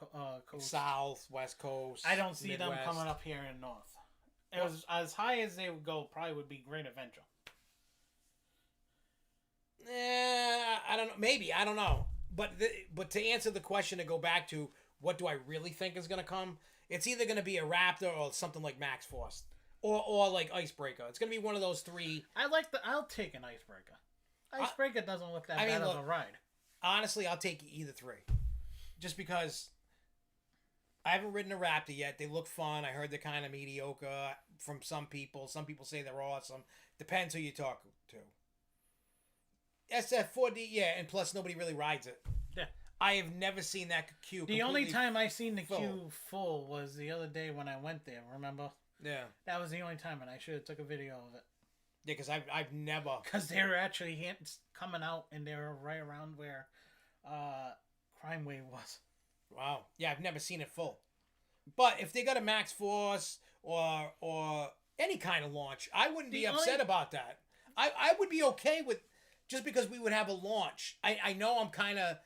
coast. South, West Coast. I don't see Midwest. them coming up here in North. It was as high as they would go. Probably would be Great Adventure. I don't know. Maybe I don't know. But to answer the question, to go back to what do I really think is going to come? It's either going to be a Raptor or something like Max Force, or like Icebreaker. It's going to be one of those three. I'll take an Icebreaker. Icebreaker doesn't look that bad of a ride. Honestly, I'll take either three, just because I haven't ridden a Raptor yet. They look fun. I heard they're kind of mediocre from some people. Some people say they're awesome. Depends who you talk to. SF4D, yeah, and plus nobody really rides it. Yeah. I have never seen that queue. The only time I seen the queue full was the other day when I went there. Remember? Yeah. That was the only time, and I should have took a video of it. Yeah, because I've never. Because they were actually coming out, and they were right around where Crime Wave was. Wow. Yeah, I've never seen it full. But if they got a Max Force or any kind of launch, I wouldn't be upset about that. I would be okay with just because we would have a launch. I know I'm kind of.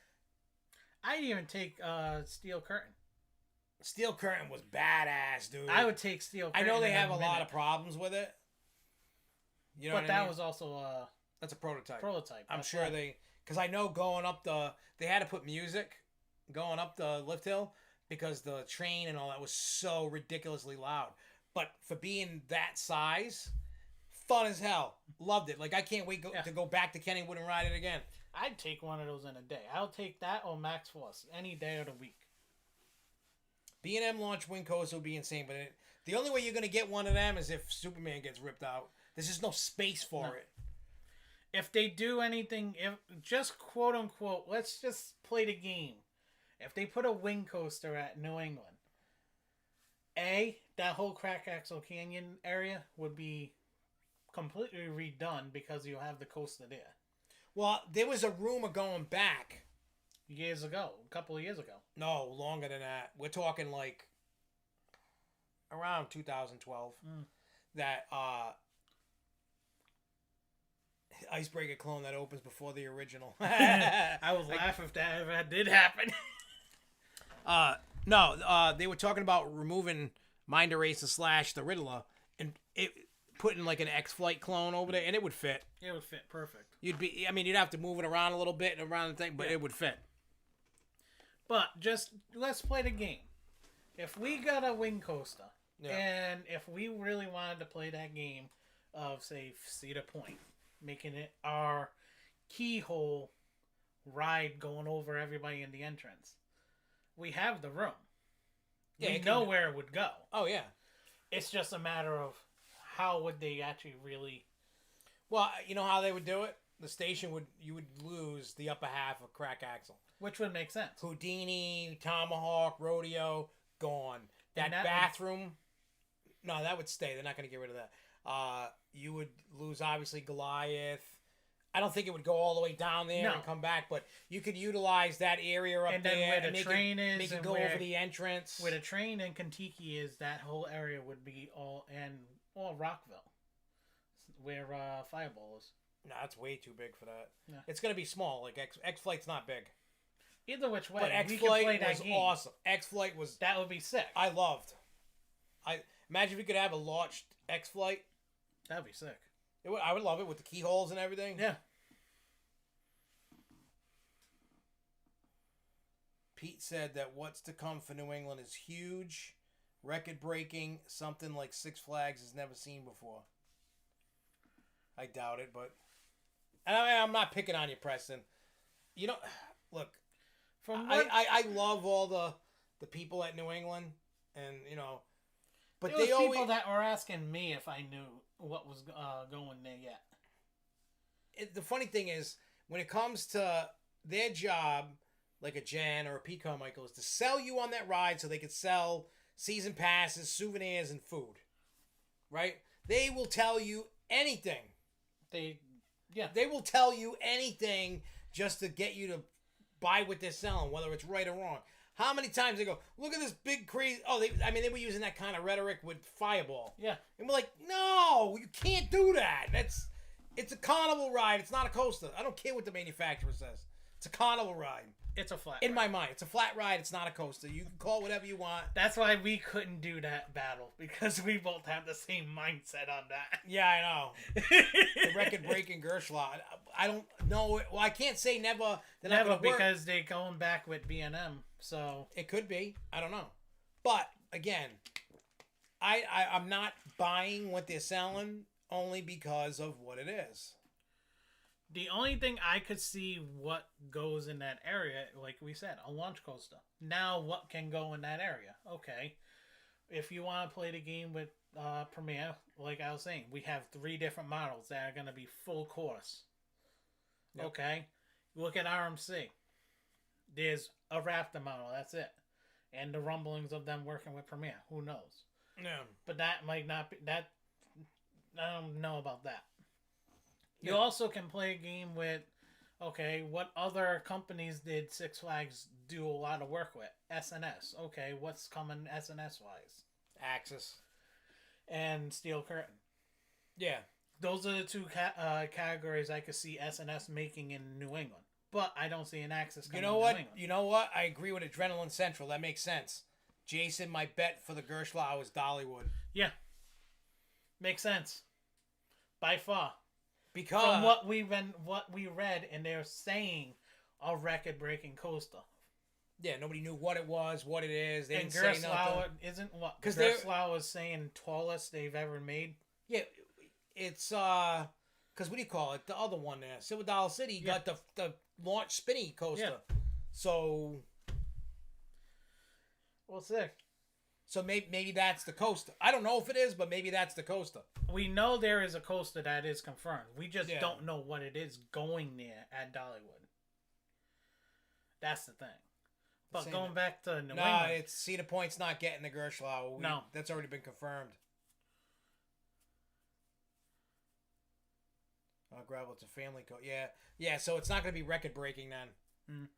I'd even take Steel Curtain. Steel Curtain was badass, dude. I would take Steel Curtain. I know they have a lot of problems with it. You know, but that was also that's a prototype. I'm sure because I know going up they had to put music going up the lift hill because the train and all that was so ridiculously loud. But for being that size, fun as hell. Loved it. Like I can't wait to go back to Kennywood and ride it again. I'd take one of those in a day. I'll take that or Max Force any day of the week. B&M launch wing coaster would be insane, but the only way you're going to get one of them is if Superman gets ripped out. There's just no space for it. If they do anything, if just quote unquote, let's just play the game. If they put a wing coaster at New England, that whole Crack Axle Canyon area would be completely redone because you'll have the coaster there. Well, there was a rumor going back. A couple of years ago. No, longer than that. We're talking like around 2012. That Icebreaker clone that opens before the original. I would laugh if that ever did happen. No, they were talking about removing Mind Eraser / the Riddler and putting like an X-Flight clone over there, and it would fit. It would fit perfect. You'd have to move it around a little bit and around the thing, but it would fit. But just let's play the game. If we got a wing coaster, and if we really wanted to play that game of, say, Cedar Point, making it our keyhole ride going over everybody in the entrance, we have the room. We know where it would go. Oh, yeah. It's just a matter of how would they actually really... Well, you know how they would do it? The station you would lose the upper half of crack axle. Which would make sense. Houdini, Tomahawk, Rodeo, gone. That bathroom, no, that would stay. They're not going to get rid of that. You would lose, obviously, Goliath. I don't think it would go all the way down there and come back, but you could utilize that area up and there. Then where the train is, make it go over the entrance. Where the train in Kentucky is, that whole area would be all Rockville, where Fireball is. No, that's way too big for that. Yeah. It's going to be small. Like X-Flight's not big. Either which way, but X-Flight was awesome. X-Flight was... That would be sick. I loved. Imagine if we could have a launched X-Flight. That would be sick. I would love it with the keyholes and everything. Yeah. Pete said that what's to come for New England is huge, record-breaking, something like Six Flags has never seen before. I doubt it, but... I'm not picking on you, Preston. You know, look... I love all the people at New England, and you know, but there was people that were asking me if I knew what was going there yet. The funny thing is, when it comes to their job, like a Jan or a Pete Carmichael, is to sell you on that ride so they could sell season passes, souvenirs, and food. Right? They will tell you anything. They will tell you anything just to get you to buy what they're selling, whether it's right or wrong. How many times they go, look at this big crazy... Oh, they were using that kind of rhetoric with Fireball. Yeah. And we're like, no, you can't do that. It's a carnival ride. It's not a coaster. I don't care what the manufacturer says. It's a carnival ride. It's a flat ride. In my mind, it's a flat ride. It's not a coaster. You can call it whatever you want. That's why we couldn't do that battle, because we both have the same mindset on that. Yeah, I know. The record-breaking Gershlau. I don't know. Well, I can't say never. Never, because they're going back with B&M, so... It could be. I don't know. But, again, I'm not buying what they're selling only because of what it is. The only thing I could see what goes in that area, like we said, a launch coaster. Now, what can go in that area? Okay. If you want to play the game with Premier, like I was saying, we have 3 different models that are going to be full course. Yep. Okay. Look at RMC. There's a Raptor model. That's it. And the rumblings of them working with Premier. Who knows? Yeah. But that might not be... That I don't know about that. You also can play a game with, okay, what other companies did Six Flags do a lot of work with? SNS. Okay, what's coming SNS-wise? Axis. And Steel Curtain. Yeah. Those are the 2 categories I could see SNS making in New England. But I don't see an Axis coming in New England. You know what? I agree with Adrenaline Central. That makes sense. Jason, my bet for the Gershlau is Dollywood. Yeah. Makes sense. By far. Because from what we read, and they're saying a record-breaking coaster. Yeah, nobody knew what it was, what it is. They and didn't say nothing. Isn't what Gershlau is saying tallest they've ever made. Yeah, it's because what do you call it? The other one there, Silver Dollar City, got the launch spinny coaster. Yeah. So, well, sick. So maybe that's the coaster. I don't know if it is, but maybe that's the coaster. We know there is a coaster that is confirmed. We just don't know what it is going there at Dollywood. That's the thing. But going back to New England... No, it's Cedar Point's not getting the Gershlau. No. That's already been confirmed. Gravel, it's a family coat. Yeah, so it's not going to be record-breaking then. Mm.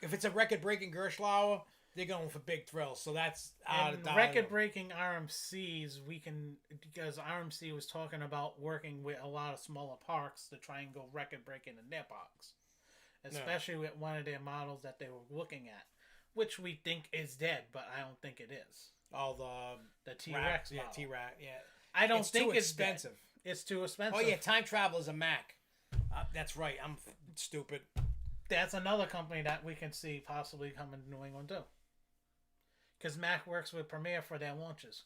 If it's a record-breaking Gershlau... They're going for big thrills, so that's out of record-breaking RMCs. We can, because RMC was talking about working with a lot of smaller parks to try and go record-breaking in their parks, especially with one of their models that they were looking at, which we think is dead, but I don't think it is. Oh, the T-Rex model. Yeah, T-Rex. Yeah, I don't think it's expensive. It's too expensive. Oh yeah, Time Travel is a Mac. That's right. I'm stupid. That's another company that we can see possibly coming to New England too. Because Mac works with Premier for their launches.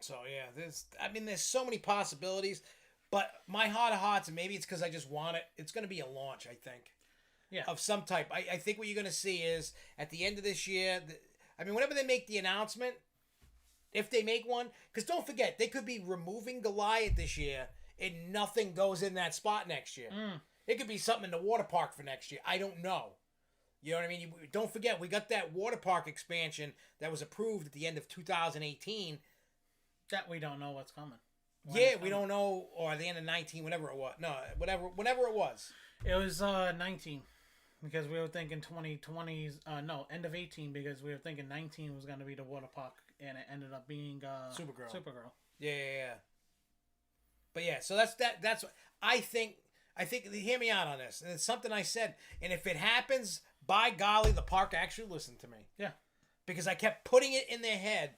So, yeah, there's so many possibilities. But my heart of hearts, and maybe it's because I just want it, it's going to be a launch, I think. Yeah. Of some type. I think what you're going to see is, at the end of this year, whenever they make the announcement, If they make one, because don't forget, they could be removing Goliath this year and nothing goes in that spot next year. It could be something in the water park for next year. I don't know. You know what I mean? Don't forget, we got that water park expansion that was approved at the end of 2018. That we don't know what's coming. We don't know, or the end of 19, whenever it was. No, whenever it was. It was 19. Because we were thinking 2020's, end of 18, because we were thinking 19 was going to be the water park, and it ended up being Supergirl. Yeah. But yeah, so that's what I think. Hear me out on this, and it's something I said. And if it happens, by golly, the park actually listened to me. Yeah, because I kept putting it in their head,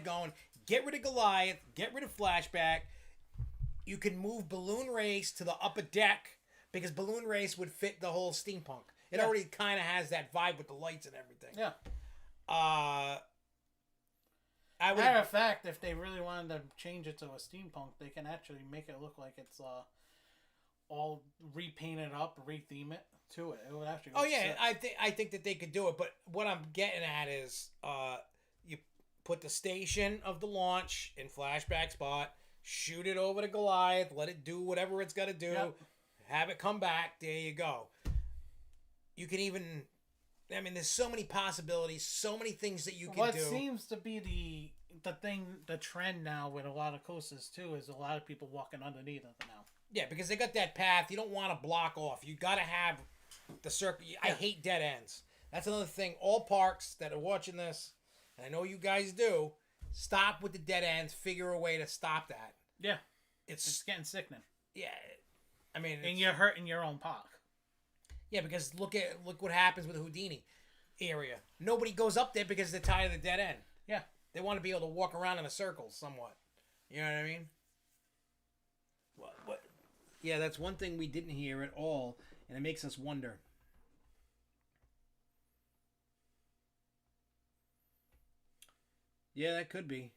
going, get rid of Goliath, get rid of Flashback. You can move Balloon Race to the upper deck. Because Balloon Race would fit the whole steampunk. It already kind of has that vibe with the lights and everything. Yeah. Matter of fact, if they really wanted to change it to a steampunk, they can actually make it look like it's all repainted up, retheme it to it. It would actually. I think that they could do it. But what I'm getting at is, you put the station of the launch in Flashback spot, shoot it over to Goliath, let it do whatever it's got to do. Yep. Have it come back. There you go. You can even... I mean, there's so many possibilities, so many things that you can do. What seems to be the trend now with a lot of coasters, too, is a lot of people walking underneath it now. Yeah, because they got that path. You don't want to block off. You got to have the circle. I hate dead ends. That's another thing. All parks that are watching this, and I know you guys do, stop with the dead ends. Figure a way to stop that. Yeah. It's getting sickening. Yeah. I mean, and you're hurting your own park. Yeah, because look what happens with the Houdini area. Nobody goes up there because they're tired of the dead end. Yeah, they want to be able to walk around in a circle somewhat. You know what I mean? What? Yeah, that's one thing we didn't hear at all, and it makes us wonder. Yeah, that could be.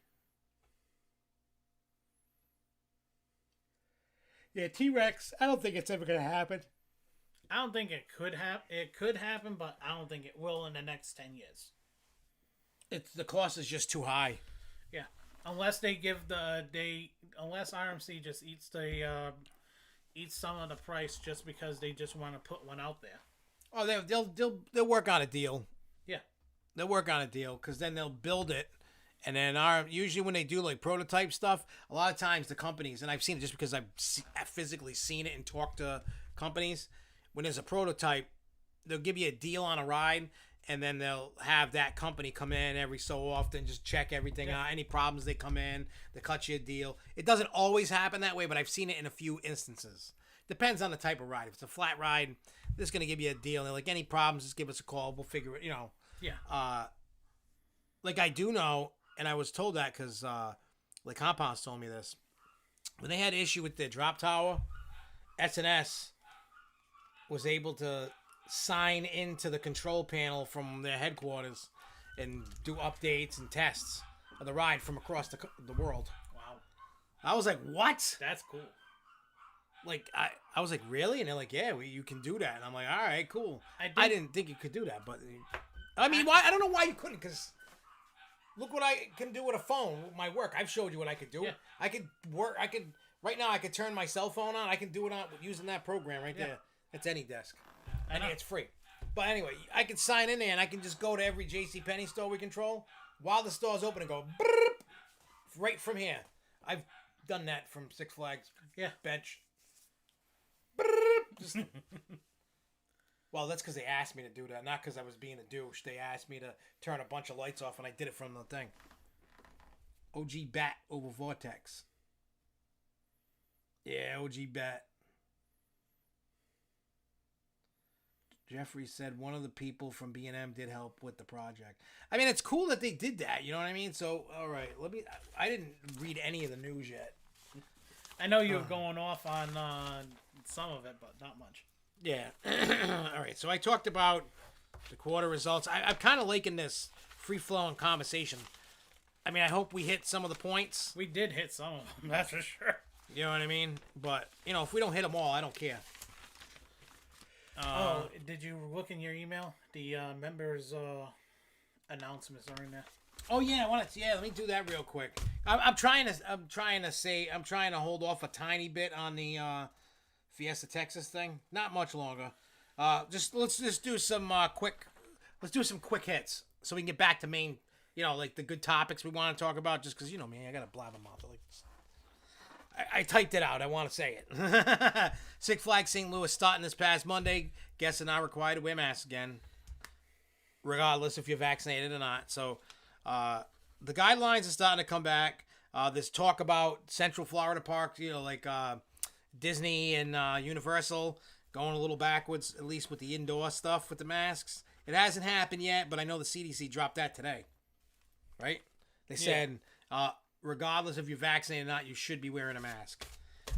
Yeah, T-Rex, I don't think it's ever going to happen. I don't think it could happen. It could happen, but I don't think it will in the next 10 years. The cost is just too high. Yeah. Unless they give unless RMC just eats some of the price just because they just want to put one out there. Oh, they'll work on a deal. Yeah. They'll work on a deal because then they'll build it. And then usually when they do like prototype stuff, a lot of times the companies, and I've seen it just because I've physically seen it and talked to companies, when there's a prototype, they'll give you a deal on a ride, and then they'll have that company come in every so often, just check everything out. Any problems, they come in, they cut you a deal. It doesn't always happen that way, but I've seen it in a few instances. Depends on the type of ride. If it's a flat ride, they're just going to give you a deal. They're like, any problems, just give us a call. We'll figure it, Yeah. Like I do know, and I was told that because like Compounds told me this. When they had issue with their drop tower, SNS was able to sign into the control panel from their headquarters and do updates and tests of the ride from across the world. Wow. I was like, what? That's cool. Like, I was like, really? And they're like, yeah, you can do that. And I'm like, all right, cool. I didn't think you could do that, but I mean, why? I don't know why you couldn't, because look what I can do with a phone, with my work. I've showed you what I could do. Yeah. Right now I could turn my cell phone on. I can do it using that program right there. It's AnyDesk. And it's free. But anyway, I can sign in there and I can just go to every JCPenney store we control while the store's open and go right from here. I've done that from Six Flags bench. Just, well, that's because they asked me to do that, not because I was being a douche. They asked me to turn a bunch of lights off, and I did it from the thing. OG Bat over Vortex. Yeah, OG Bat. Jeffrey said one of the people from B&M did help with the project. I mean, it's cool that they did that. You know what I mean? So, all right, I didn't read any of the news yet. I know you were going off on some of it, but not much. Yeah. All right. So I talked about the quarter results. I'm kind of liking this free-flowing conversation. I mean, I hope we hit some of the points. We did hit some of them, that's for sure. You know what I mean? But, if we don't hit them all, I don't care. Did you look in your email? The members' announcements are in there. Oh yeah, I want to. Yeah, let me do that real quick. I'm trying to hold off a tiny bit on the Fiesta Texas thing. Not much longer. Let's just do some quick. Let's do some quick hits so we can get back to main. Like the good topics we want to talk about. Just because me, I got a blabbermouth. I typed it out. I want to say it. Six Flags St. Louis starting this past Monday. Guests are not required to wear masks again, regardless if you're vaccinated or not. So. The guidelines are starting to come back. There's talk about Central Florida parks, like Disney and Universal going a little backwards, at least with the indoor stuff with the masks. It hasn't happened yet, but I know the CDC dropped that today. Right? They said, regardless if you're vaccinated or not, you should be wearing a mask,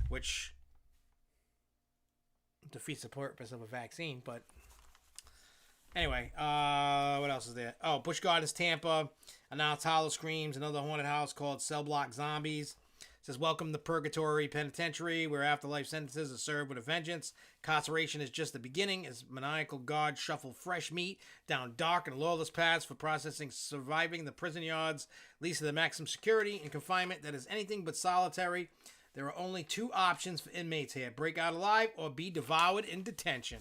which defeats the purpose of a vaccine, but... Anyway, what else is there? Oh, Busch Gardens, Tampa announced Hollow Screams, another haunted house called Cell Block Zombies. It says, welcome to Purgatory Penitentiary, where afterlife sentences are served with a vengeance. Incarceration is just the beginning, as maniacal guards shuffle fresh meat down dark and lawless paths for processing surviving the prison yards, leads to the maximum security and confinement that is anything but solitary. There are only two options for inmates here: break out alive or be devoured in detention.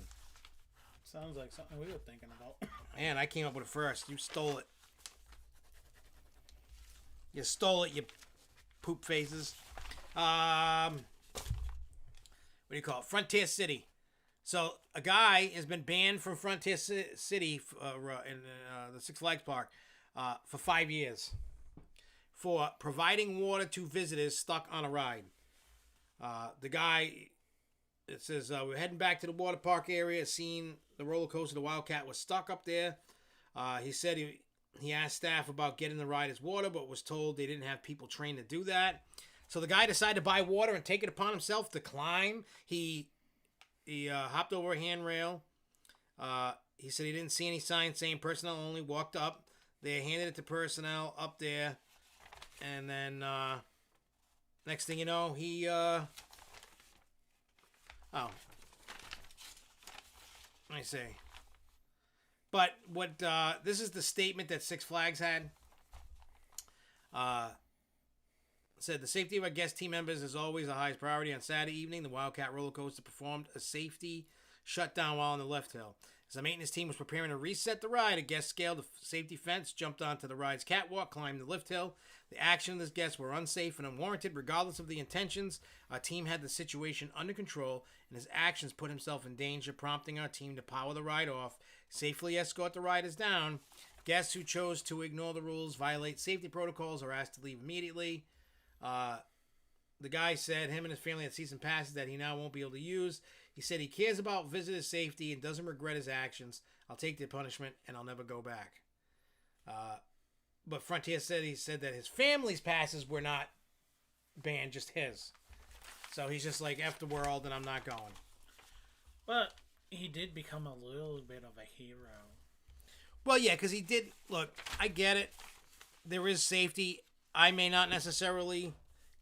Sounds like something we were thinking about. Man, I came up with it first. You stole it. You stole it, you poop faces. What do you call it? Frontier City. So, a guy has been banned from Frontier City in the Six Flags Park for 5 years for providing water to visitors stuck on a ride. The guy... It says, we're heading back to the water park area, seeing the roller coaster. The Wildcat was stuck up there. He said he asked staff about getting the ride as water, but was told they didn't have people trained to do that. So the guy decided to buy water and take it upon himself to climb. He hopped over a handrail. He said he didn't see any signs saying personnel only, walked up. They handed it to personnel up there. And then next thing you know, he... Oh. I see. But what this is the statement that Six Flags had. Said the safety of our guest team members is always the highest priority. On Saturday evening, the Wildcat roller coaster performed a safety shutdown while on the lift hill. As the maintenance team was preparing to reset the ride, a guest scaled the safety fence, jumped onto the ride's catwalk, climbed the lift hill. The actions of this guests were unsafe and unwarranted, regardless of the intentions. Our team had the situation under control, and his actions put himself in danger, prompting our team to power the ride off, safely escort the riders down. Guests who chose to ignore the rules, violate safety protocols, are asked to leave immediately. The guy said him and his family had season passes that he now won't be able to use. He said he cares about visitors' safety and doesn't regret his actions. I'll take the punishment and I'll never go back. But Frontier said that his family's passes were not banned, just his. So he's just like, F the world and I'm not going. But he did become a little bit of a hero. Well, yeah, because he did. Look, I get it. There is safety. I may not necessarily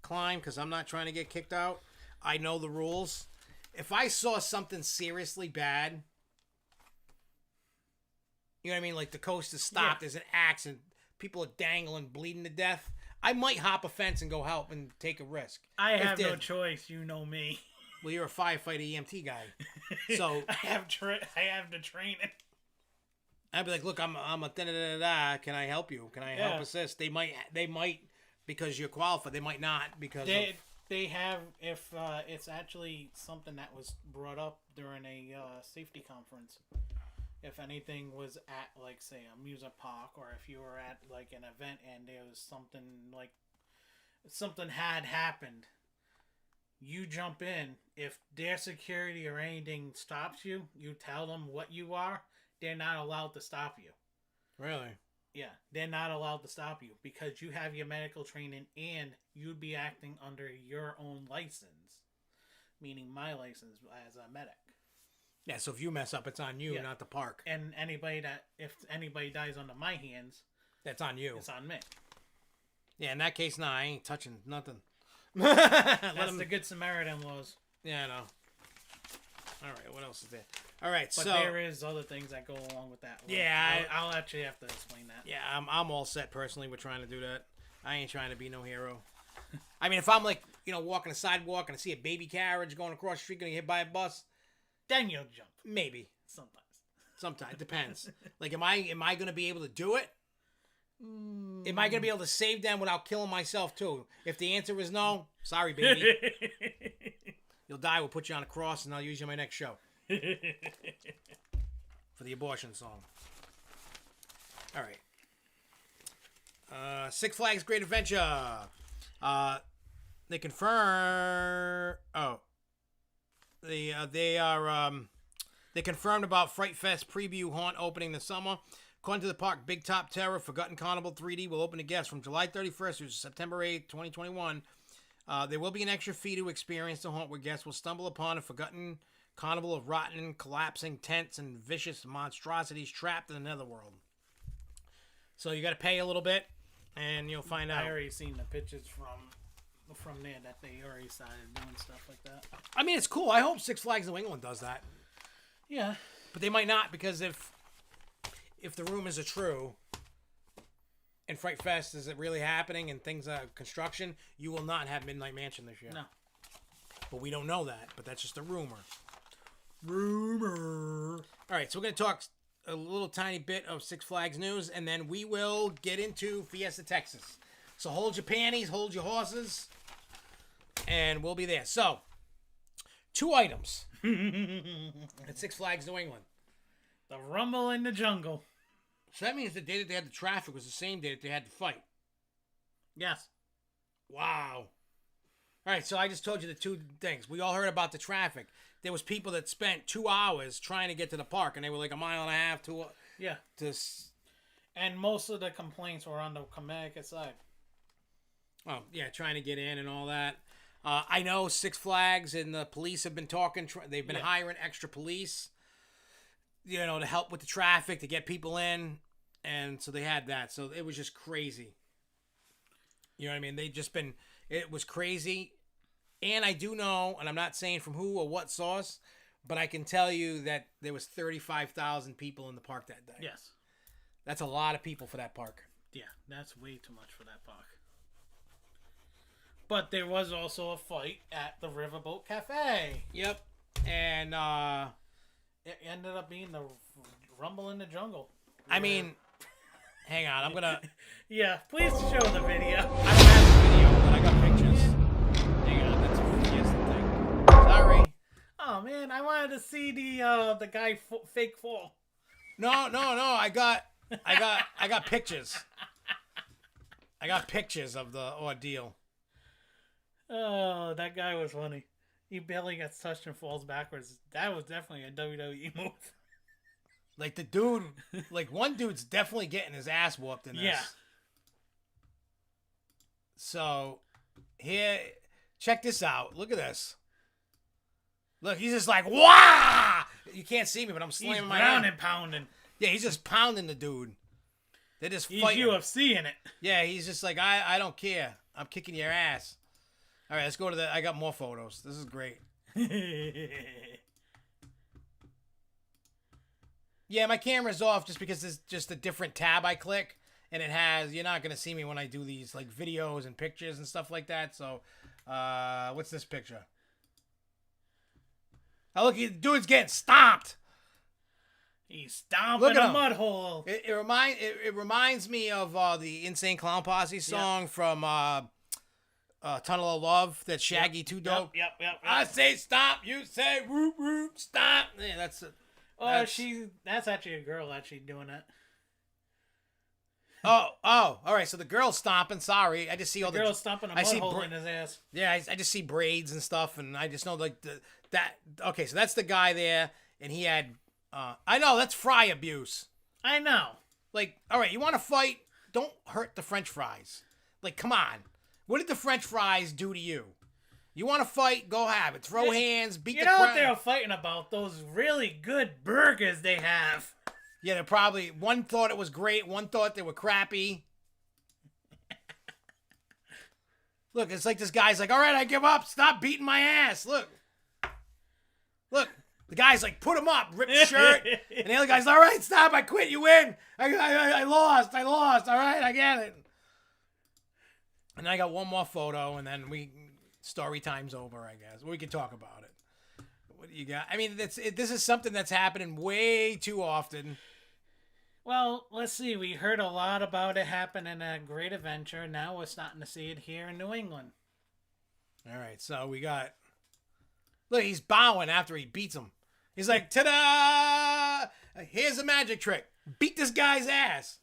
climb because I'm not trying to get kicked out. I know the rules. If I saw something seriously bad, you know what I mean? Like the coaster stopped, there's an accident, people are dangling, bleeding to death. I might hop a fence and go help and take a risk. I have no choice. You know me. Well, you're a firefighter EMT guy, so I have the training. I'd be like, look, I'm a da-da-da-da. Can I help you? Can I help assist? They might because you're qualified. They might not because they have if it's actually something that was brought up during a safety conference. If anything was at, like, say, a music park, or if you were at, like, an event and there was something had happened, you jump in. If their security or anything stops you, you tell them what you are, they're not allowed to stop you. Really? Yeah, they're not allowed to stop you because you have your medical training and you'd be acting under your own license, meaning my license as a medic. Yeah, so if you mess up, it's on you, not the park. And if anybody dies under my hands, that's on you. It's on me. Yeah, in that case, I ain't touching nothing. That's the Good Samaritan laws. Yeah, I know. All right, what else is there? All right, But so there is other things that go along with that. Yeah, I'll actually have to explain that. yeah, I'm all set personally. We're trying to do that. I ain't trying to be no hero. I mean, if I'm like, walking a sidewalk and I see a baby carriage going across the street, gonna get hit by a bus, Then you'll jump. maybe. Sometimes. Depends. Like, am I gonna be able to do it? Am I gonna be able to save them without killing myself too? If the answer is no, sorry, baby. You'll die. We'll put you on a cross, and I'll use you in my next show for the abortion song. All right. Six Flags Great Adventure. They confirm. Oh, they confirmed about Fright Fest preview haunt opening this summer. According to the park, Big Top Terror Forgotten Carnival 3D will open to guests from July 31st through September 8th, 2021. There will be an extra fee to experience the haunt where guests will stumble upon a forgotten carnival of rotten, collapsing tents and vicious monstrosities trapped in the netherworld. So you got to pay a little bit, and you'll find out. I already seen the pictures from there that they already started doing stuff like that. I mean, it's cool. I hope Six Flags New England does that. Yeah. But they might not, because if the rumors are true and Fright Fest is it really happening and things are construction, you will not have Midnight Mansion this year. No. But we don't know that, but that's just a rumor. Rumor. All right, so we're going to talk a little tiny bit of Six Flags news, and then we will get into Fiesta, Texas. So hold your panties, hold your horses, and we'll be there. So, 2 items at Six Flags New England. The Rumble in the Jungle. So that means the day that they had the traffic was the same day that they had the fight. Yes. Wow. All right, so I just told you the 2 things. We all heard about the traffic. There was people that spent 2 hours trying to get to the park, and they were like a mile and a half to... Yeah. And most of the complaints were on the Connecticut side. Oh, yeah, trying to get in and all that. I know Six Flags and the police have been talking. They've been hiring extra police, to help with the traffic, to get people in. And so they had that. So it was just crazy. You know what I mean? It was crazy. And I do know, and I'm not saying from who or what source, but I can tell you that there was 35,000 people in the park that day. Yes. That's a lot of people for that park. Yeah, that's way too much for that park. But there was also a fight at the Riverboat Cafe. Yep. And it ended up being the Rumble in the Jungle. I mean, hang on, I'm gonna... Yeah, please show the video. I don't have the video, but I got pictures. Hang on, that's a Fiesta thing. Sorry. Oh man, I wanted to see the guy fake fall. No, I got pictures. I got pictures of the ordeal. Oh, that guy was funny. He barely gets touched and falls backwards. That was definitely a WWE move. Like the dude, one dude's definitely getting his ass whooped in this. Yeah. So, here, check this out. Look at this. Look, he's just like, wah! You can't see me, but I'm slamming my hand. He's pounding. Yeah, he's just pounding the dude. They're just He's fighting. UFC in it. Yeah, he's just like, I don't care. I'm kicking your ass. All right, let's go to I got more photos. This is great. Yeah, my camera's off just because it's just a different tab I click. And it has, you're not going to see me when I do these like videos and pictures and stuff like that. So, what's this picture? Oh, look, the dude's getting stomped. He's stomping a mud hole. It reminds me of the Insane Clown Posse song from Tunnel of Love. That Shaggy Too Dope. Yep. I say stop, you say whoop whoop stop. Yeah, that's it. That's actually a girl actually doing that. Oh, all right. So the girl's stomping. Sorry, I just see all the girl's stomping a mud hole in his ass. Yeah, I just see braids and stuff, and I just know that. Okay, so that's the guy there, and he had. I know that's fry abuse. I know. Like, all right, you want to fight? Don't hurt the French fries. Like, come on. What did the French fries do to you? You want to fight? Go have it. Throw hands, beat the crowd. You know what they were fighting about? Those really good burgers they have. Yeah, they're probably... One thought it was great. One thought they were crappy. Look, it's like this guy's like, all right, I give up. Stop beating my ass. Look. The guy's like, put him up, rip the shirt. And the other guy's, all right, stop, I quit, you win. I lost, all right, I get it. And I got one more photo, and then story time's over, I guess. We can talk about it. What do you got? I mean, this is something that's happening way too often. Well, let's see. We heard a lot about it happening at Great Adventure. Now we're starting to see it here in New England. All right, so we got... Look, he's bowing after he beats him. He's like, ta-da! Here's a magic trick. Beat this guy's ass.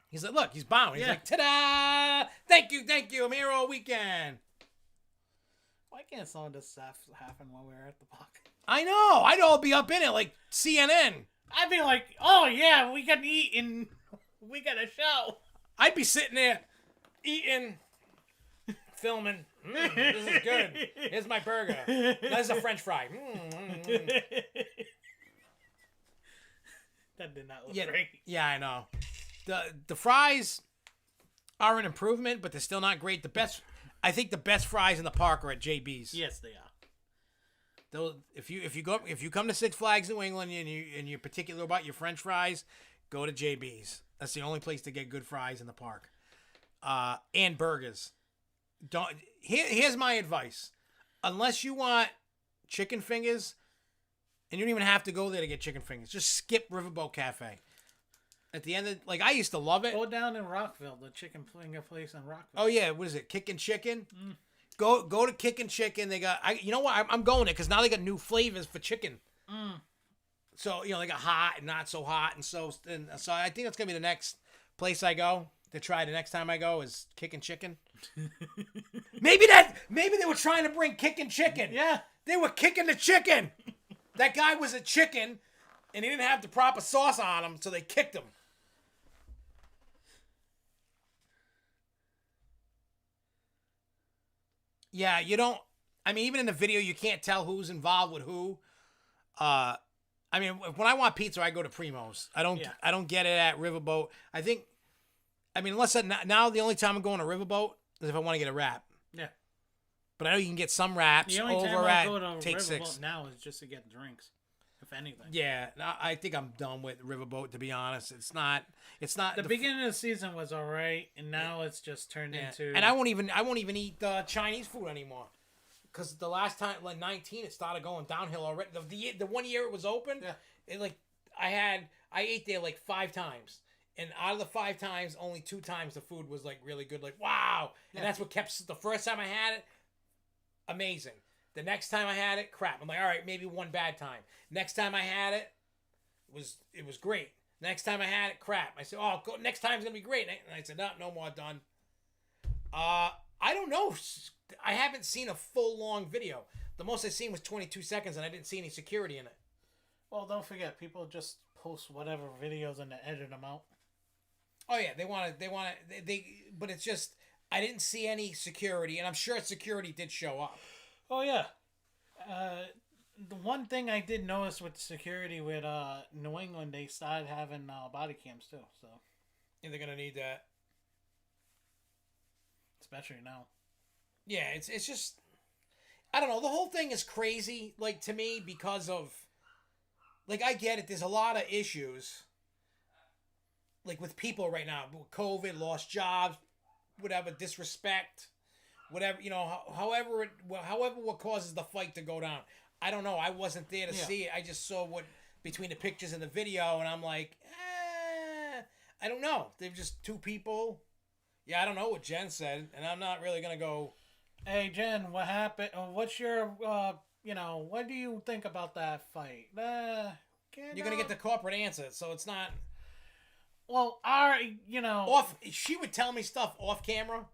He's like, look, he's bowing. He's like, ta-da! Thank you. I'm here all weekend. Why can't some of this stuff happen while we're at the park? I know. I'd all be up in it like CNN. I'd be like, oh, yeah, we got to eat and we got a show. I'd be sitting there eating, filming. This is good. Here's my burger. That's a French fry. That did not look great. Yeah, I know. The fries are an improvement, but they're still not great. I think the best fries in the park are at JB's. Yes, they are. If you come to Six Flags New England and you're particular about your French fries, go to JB's. That's the only place to get good fries in the park. And burgers. Here's my advice. Unless you want chicken fingers, and you don't even have to go there to get chicken fingers, just skip Riverboat Cafe. At the end of, like, I used to love it. Go down in Rockville, the chicken finger place in Rockville. Oh yeah, what is it? Kickin' Chicken. Go to Kickin' Chicken. They got you know what? I'm going there because now they got new flavors for chicken. So they got hot and not so hot, and so I think that's gonna be the next place I go to try. The next time I go is Kickin' Chicken. maybe they were trying to bring Kickin' Chicken. Yeah, they were kicking the chicken. That guy was a chicken, and he didn't have the proper sauce on him, so they kicked him. Yeah, you don't... I mean, even in the video, you can't tell who's involved with who. I mean, when I want pizza, I go to Primo's. I don't get it at Riverboat. Unless now the only time I'm going to Riverboat is if I want to get a wrap. Yeah. But I know you can get some wraps the only over time I at go to Take Riverboat 6. now is just to get drinks, if anything. Yeah, I think I'm done with Riverboat, to be honest. It's not. The beginning of the season was all right, and now it's just turned into. And I won't even eat Chinese food anymore, because the last time, like 19, it started going downhill already. The 1 year it was open, I ate there like 5 times, and out of the 5 times, only 2 times the food was like really good, like wow. And that's what kept the first time I had it, amazing. The next time I had it, crap. I'm like, all right, maybe one bad time. Next time I had it, it was great. Next time I had it, crap. I said, next time's going to be great. And I said, no more, done. I don't know. I haven't seen a full long video. The most I've seen was 22 seconds, and I didn't see any security in it. Well, don't forget, people just post whatever videos and they edit them out. Oh, yeah, but it's just, I didn't see any security, and I'm sure security did show up. Oh, yeah. The one thing I did notice with security with New England, they started having body cams too. So yeah, they're gonna need that, especially now. Yeah, it's just, I don't know. The whole thing is crazy, like, to me, because of, like, I get it. There's a lot of issues, like, with people right now. COVID, lost jobs, whatever, disrespect, whatever, however what causes the fight to go down. I don't know. I wasn't there to see it. I just saw between the pictures and the video, and I'm like, I don't know. They're just 2 people. Yeah, I don't know what Jen said, and I'm not really going to go. Hey, Jen, what happened? What's your, what do you think about that fight? You're going to get the corporate answer, so it's not. Well, She would tell me stuff off camera.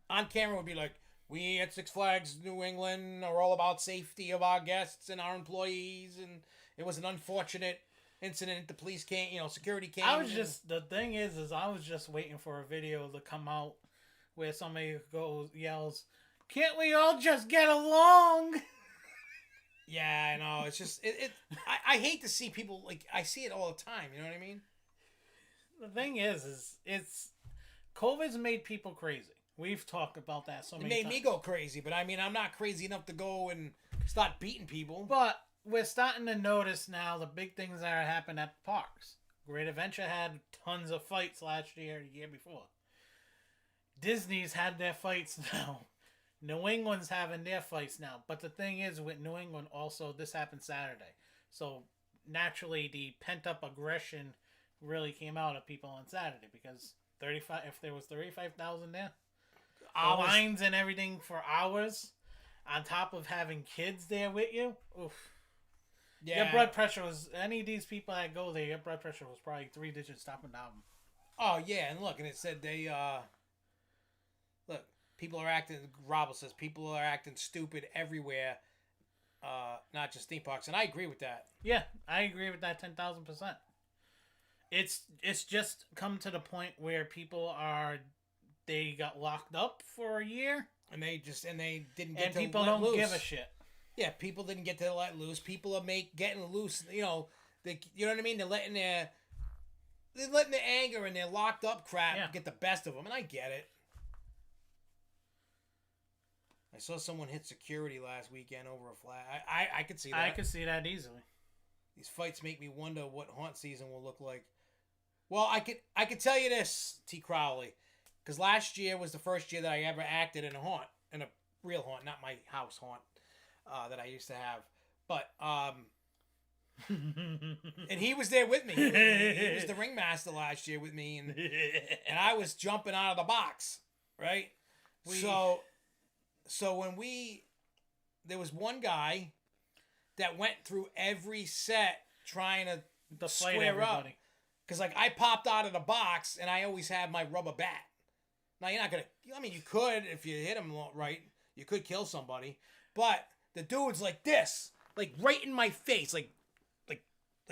On camera would be like, we at Six Flags New England are all about safety of our guests and our employees, and it was an unfortunate incident. The police came, security came. The thing is I was just waiting for a video to come out where somebody yells, "Can't we all just get along?" Yeah, I know. It's just, I hate to see people, like, I see it all the time, you know what I mean? The thing is COVID's made people crazy. We've talked about that so many times. It made me go crazy, but I mean, I'm not crazy enough to go and Start beating people. But we're starting to notice now the big things that are happening at the parks. Great Adventure had tons of fights last year and the year before. Disney's had their fights now. New England's having their fights now. But the thing is, with New England, also, this happened Saturday. So, naturally, the pent-up aggression really came out of people on Saturday. Because if there was 35,000 there, the lines and everything for hours, on top of having kids there with you, oof. Yeah. Your blood pressure was, any of these people that go there, your blood pressure was probably 3 digits top and down. Oh, yeah, and look, and it said they, look, people are acting, Robble says, people are acting stupid everywhere, not just theme parks, and I agree with that. Yeah, I agree with that 10,000%. It's just come to the point where people they got locked up for a year. And they didn't get to let loose. And people don't give a shit. Yeah, people didn't get to let loose. People are getting loose. You know what I mean. They're letting their anger and their locked up crap get the best of them, and I get it. I saw someone hit security last weekend over a flag. I could see that. I could see that easily. These fights make me wonder what haunt season will look like. Well, I could tell you this, T. Crowley, because last year was the first year that I ever acted in a real haunt, not my house haunt. That I used to have, but and he was there with me. He was the ringmaster last year with me, and I was jumping out of the box, right? So when there was one guy that went through every set trying to square up, because like I popped out of the box and I always have my rubber bat. Now you're not gonna. I mean, you could if you hit him right, you could kill somebody, but the dude's like this, like right in my face, like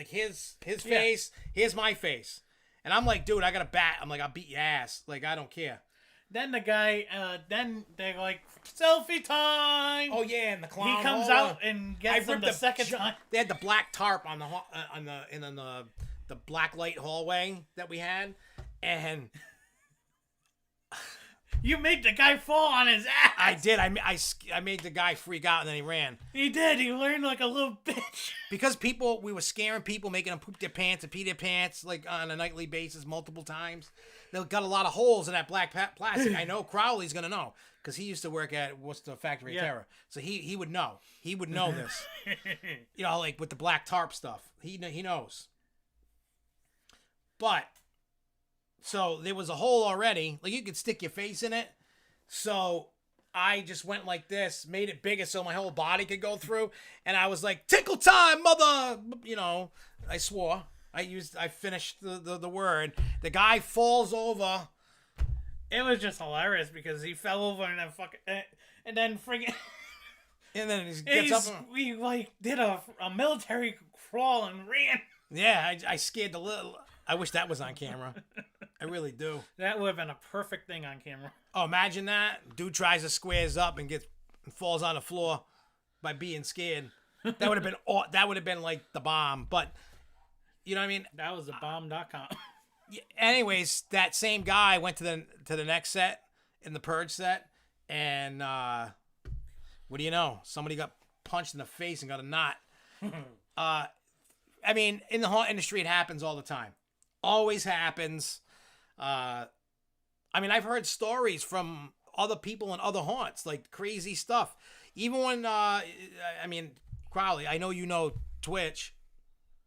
his face, here's my face, and I'm like, dude, I got a bat. I'm like, I'll beat your ass. Like, I don't care. Then the guy, then they're like, selfie time. Oh yeah, and the clown. He comes out and gets him the second time. They had the black tarp on the black light hallway that we had, and. You made the guy fall on his ass. I did. I made the guy freak out, and then he ran. He did. He learned like a little bitch. Because we were scaring people, making them poop their pants and pee their pants, like on a nightly basis, multiple times. They got a lot of holes in that black plastic. I know Crowley's gonna know because he used to work at the Factory of Terror, so he would know. He would know this. You know, like with the black tarp stuff. He knows. But. So there was a hole already. Like you could stick your face in it. So I just went like this, made it bigger so my whole body could go through. And I was like, tickle time, mother. You know, I swore. I finished the word. The guy falls over. It was just hilarious because he fell over and then friggin'. And then he gets up. We like did a military crawl and ran. Yeah, I scared the little. I wish that was on camera. I really do. That would have been a perfect thing on camera. Oh, imagine that. Dude tries to squares up and falls on the floor by being scared. That would have been like the bomb. But you know what I mean? That was the bomb.com. Anyways, that same guy went to the next set in the Purge set, and what do you know? Somebody got punched in the face and got a knot. I mean, in the haunt industry, it happens all the time. Always happens. I mean, I've heard stories from other people in other haunts, like crazy stuff. Even when, I mean, Crowley, I know you know Twitch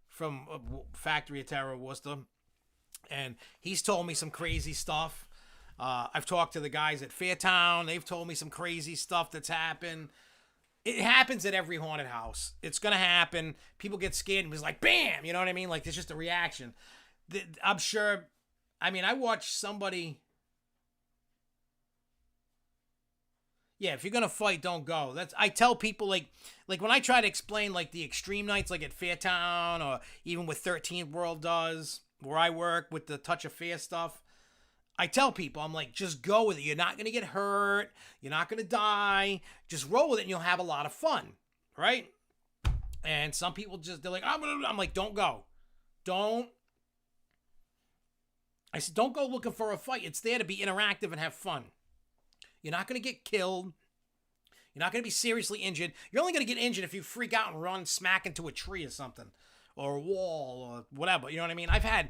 from Factory of Terror, Worcester, and he's told me some crazy stuff. I've talked to the guys at Fairtown. They've told me some crazy stuff that's happened. It happens at every haunted house. It's going to happen. People get scared and it's like, bam! You know what I mean? Like, it's just a reaction. I'm sure... I mean, I watched somebody... Yeah, if you're going to fight, don't go. I tell people, like when I try to explain, like, the extreme nights, like at Fairtown, or even what 13th World does, where I work with the Touch of Fear stuff, I tell people, I'm like, just go with it. You're not going to get hurt. You're not going to die. Just roll with it and you'll have a lot of fun, right? And some people they're like, I'm like, don't go. I said, don't go looking for a fight. It's there to be interactive and have fun. You're not going to get killed. You're not going to be seriously injured. You're only going to get injured if you freak out and run smack into a tree or something, or a wall or whatever. You know what I mean? I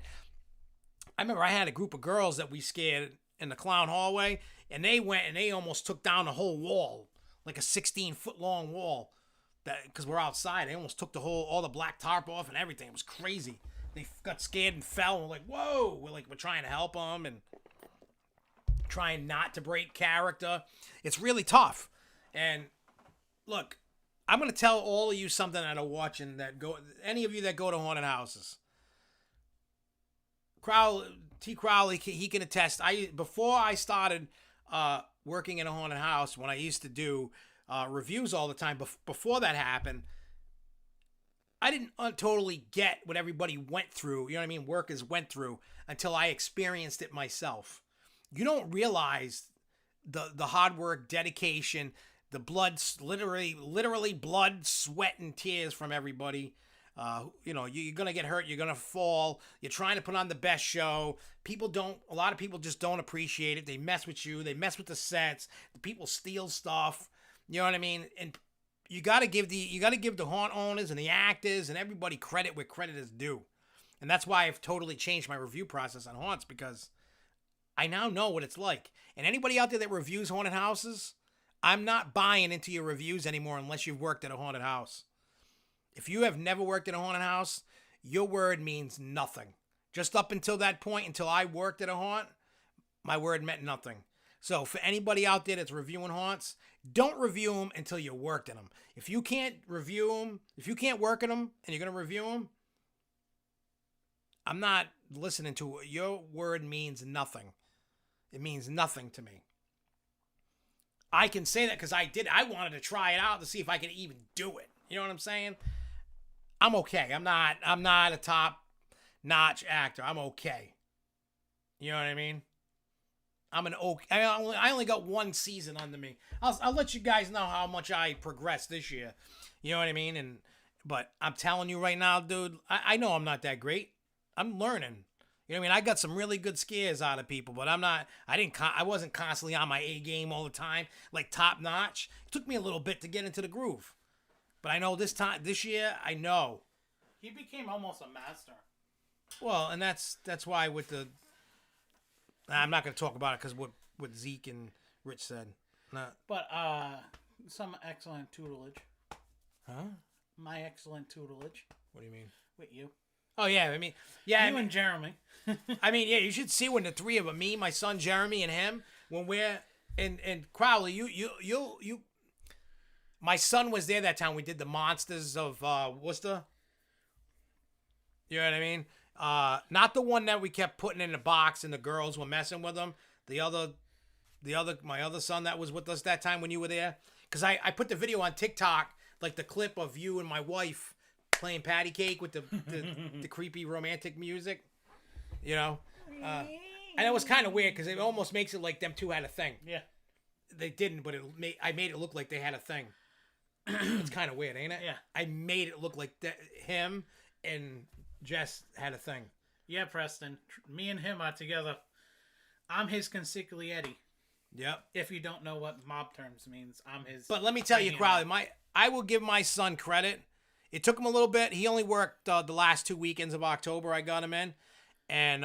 remember I had a group of girls that we scared in the clown hallway, and they went and they almost took down the whole wall, like a 16-foot long wall. That because we're outside, they almost took all the black tarp off and everything. It was crazy. They got scared and fell. And we're like, whoa! We're trying to help them and trying not to break character. It's really tough. And look, I'm gonna tell all of you something that are watching any of you that go to haunted houses. Crowley, he can attest. Before I started working in a haunted house, when I used to do reviews all the time, before that happened, I didn't totally get what everybody went through. You know what I mean? Workers went through until I experienced it myself. You don't realize the hard work, dedication, the blood, literally blood, sweat, and tears from everybody. You're going to get hurt. You're going to fall. You're trying to put on the best show. A lot of people just don't appreciate it. They mess with you. They mess with the sets. The people steal stuff. You know what I mean? And you got to give the haunt owners and the actors and everybody credit where credit is due. And that's why I've totally changed my review process on haunts, because I now know what it's like. And anybody out there that reviews haunted houses, I'm not buying into your reviews anymore unless you've worked at a haunted house. If you have never worked in a haunted house, your word means nothing. Just up until that point, until I worked at a haunt, my word meant nothing. So for anybody out there that's reviewing haunts, don't review them until you worked in them. If you can't review them, if you can't work in them and you're going to review them, I'm not listening to it. Your word means nothing. It means nothing to me. I can say that because I wanted to try it out to see if I could even do it. You know what I'm saying? I'm okay. I'm not a top-notch actor. I'm okay. You know what I mean? I'm an okay. I only got one season under me. I'll let you guys know how much I progressed this year. You know what I mean? But I'm telling you right now, dude, I know I'm not that great. I'm learning. You know what I mean? I got some really good scares out of people, but I wasn't constantly on my A game all the time, like top notch. It took me a little bit to get into the groove. But I know this year, I know. He became almost a master. Well, and that's why I'm not going to talk about it because what Zeke and Rich said. Nah. But some excellent tutelage. Huh? My excellent tutelage. What do you mean? With you. Oh, yeah. I mean, yeah. You and Jeremy. I mean, yeah, you should see when the three of them, me, my son Jeremy, and him, when we're and Crowley, you my son was there that time we did the Monsters of Worcester. You know what I mean? Not the one that we kept putting in the box and the girls were messing with them. My other son that was with us that time when you were there. Because I put the video on TikTok, like the clip of you and my wife playing patty cake with the creepy romantic music. You know? And it was kind of weird because it almost makes it like them two had a thing. Yeah. They didn't, but I made it look like they had a thing. It's kind of weird, ain't it? Yeah. I made it look like him and Jess had a thing. Yeah, Preston. Me and him are together. I'm his consigliere. Yep. If you don't know what mob terms means, I'm his. But let me tell you, Crowley, I will give my son credit. It took him a little bit. He only worked the last 2 weekends of October. I got him in, and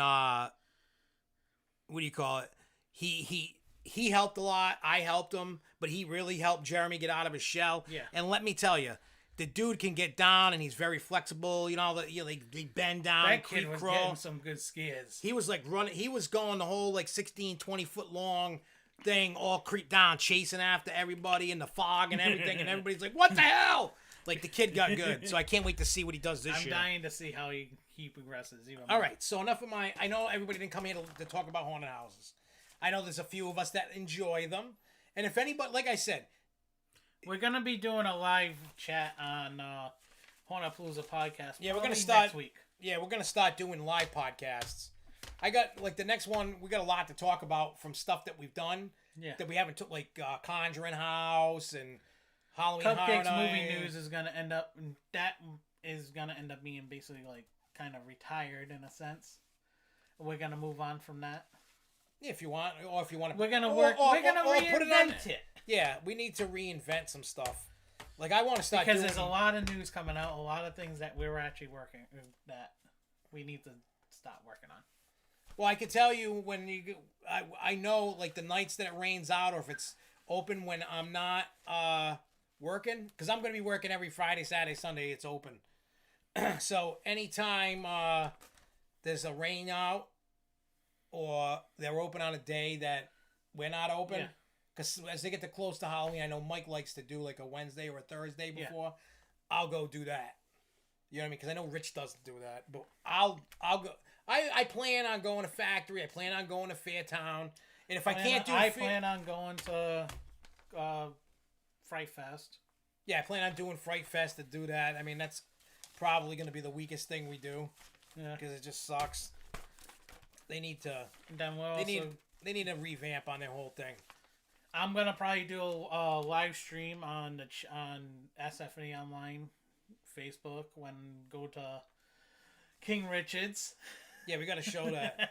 what do you call it? He helped a lot. I helped him, but he really helped Jeremy get out of his shell. Yeah. And let me tell you, the dude can get down, and he's very flexible. You know, they bend down. That kid was getting some good scares. He was like running. He was going the whole like 16, 20 foot long thing, all creeped down, chasing after everybody in the fog and everything. And everybody's like, "What the hell?" Like the kid got good. So I can't wait to see what he does this year. I'm dying to see how he progresses. Even all right. So enough of I know everybody didn't come here to talk about haunted houses. I know there's a few of us that enjoy them, and if anybody, like I said. We're gonna be doing a live chat on Haunapalooza podcast. Yeah, we're gonna start next week. Yeah, we're gonna start doing live podcasts. I got like the next one. We got a lot to talk about from stuff that we've done. Yeah, that we haven't took like Conjuring House and Halloween Cupcakes Horror movie Night. news is gonna end up. That is gonna end up being basically like kind of retired in a sense. We're gonna move on from that. Yeah, if you want, or if you want to, we're gonna work. We're gonna reinvent it. Yeah, we need to reinvent some stuff. Like, I want to start because there's a lot of news coming out, a lot of things that we're actually working that we need to start working on. Well, I can tell you when I know like the nights that it rains out, or if it's open when I'm not working, because I'm going to be working every Friday, Saturday, Sunday. It's open. So anytime there's a rain out, or they're open on a day that we're not open. Because as they get to close to Halloween, I know Mike likes to do like a Wednesday or a Thursday before. Yeah. I'll go do that. You know what I mean? Because I know Rich doesn't do that. But I'll go. I plan on going to Factory. I plan on going to Fairtown. And if I can't do I plan on going to Fright Fest. Yeah, I plan on doing Fright Fest to do that. I mean, that's probably going to be the weakest thing we do. Yeah. Because it just sucks. They need to... Then they need a revamp on their whole thing. I'm gonna probably do a live stream on SFNE Online Facebook when go to King Richard's. Yeah, we got to show that.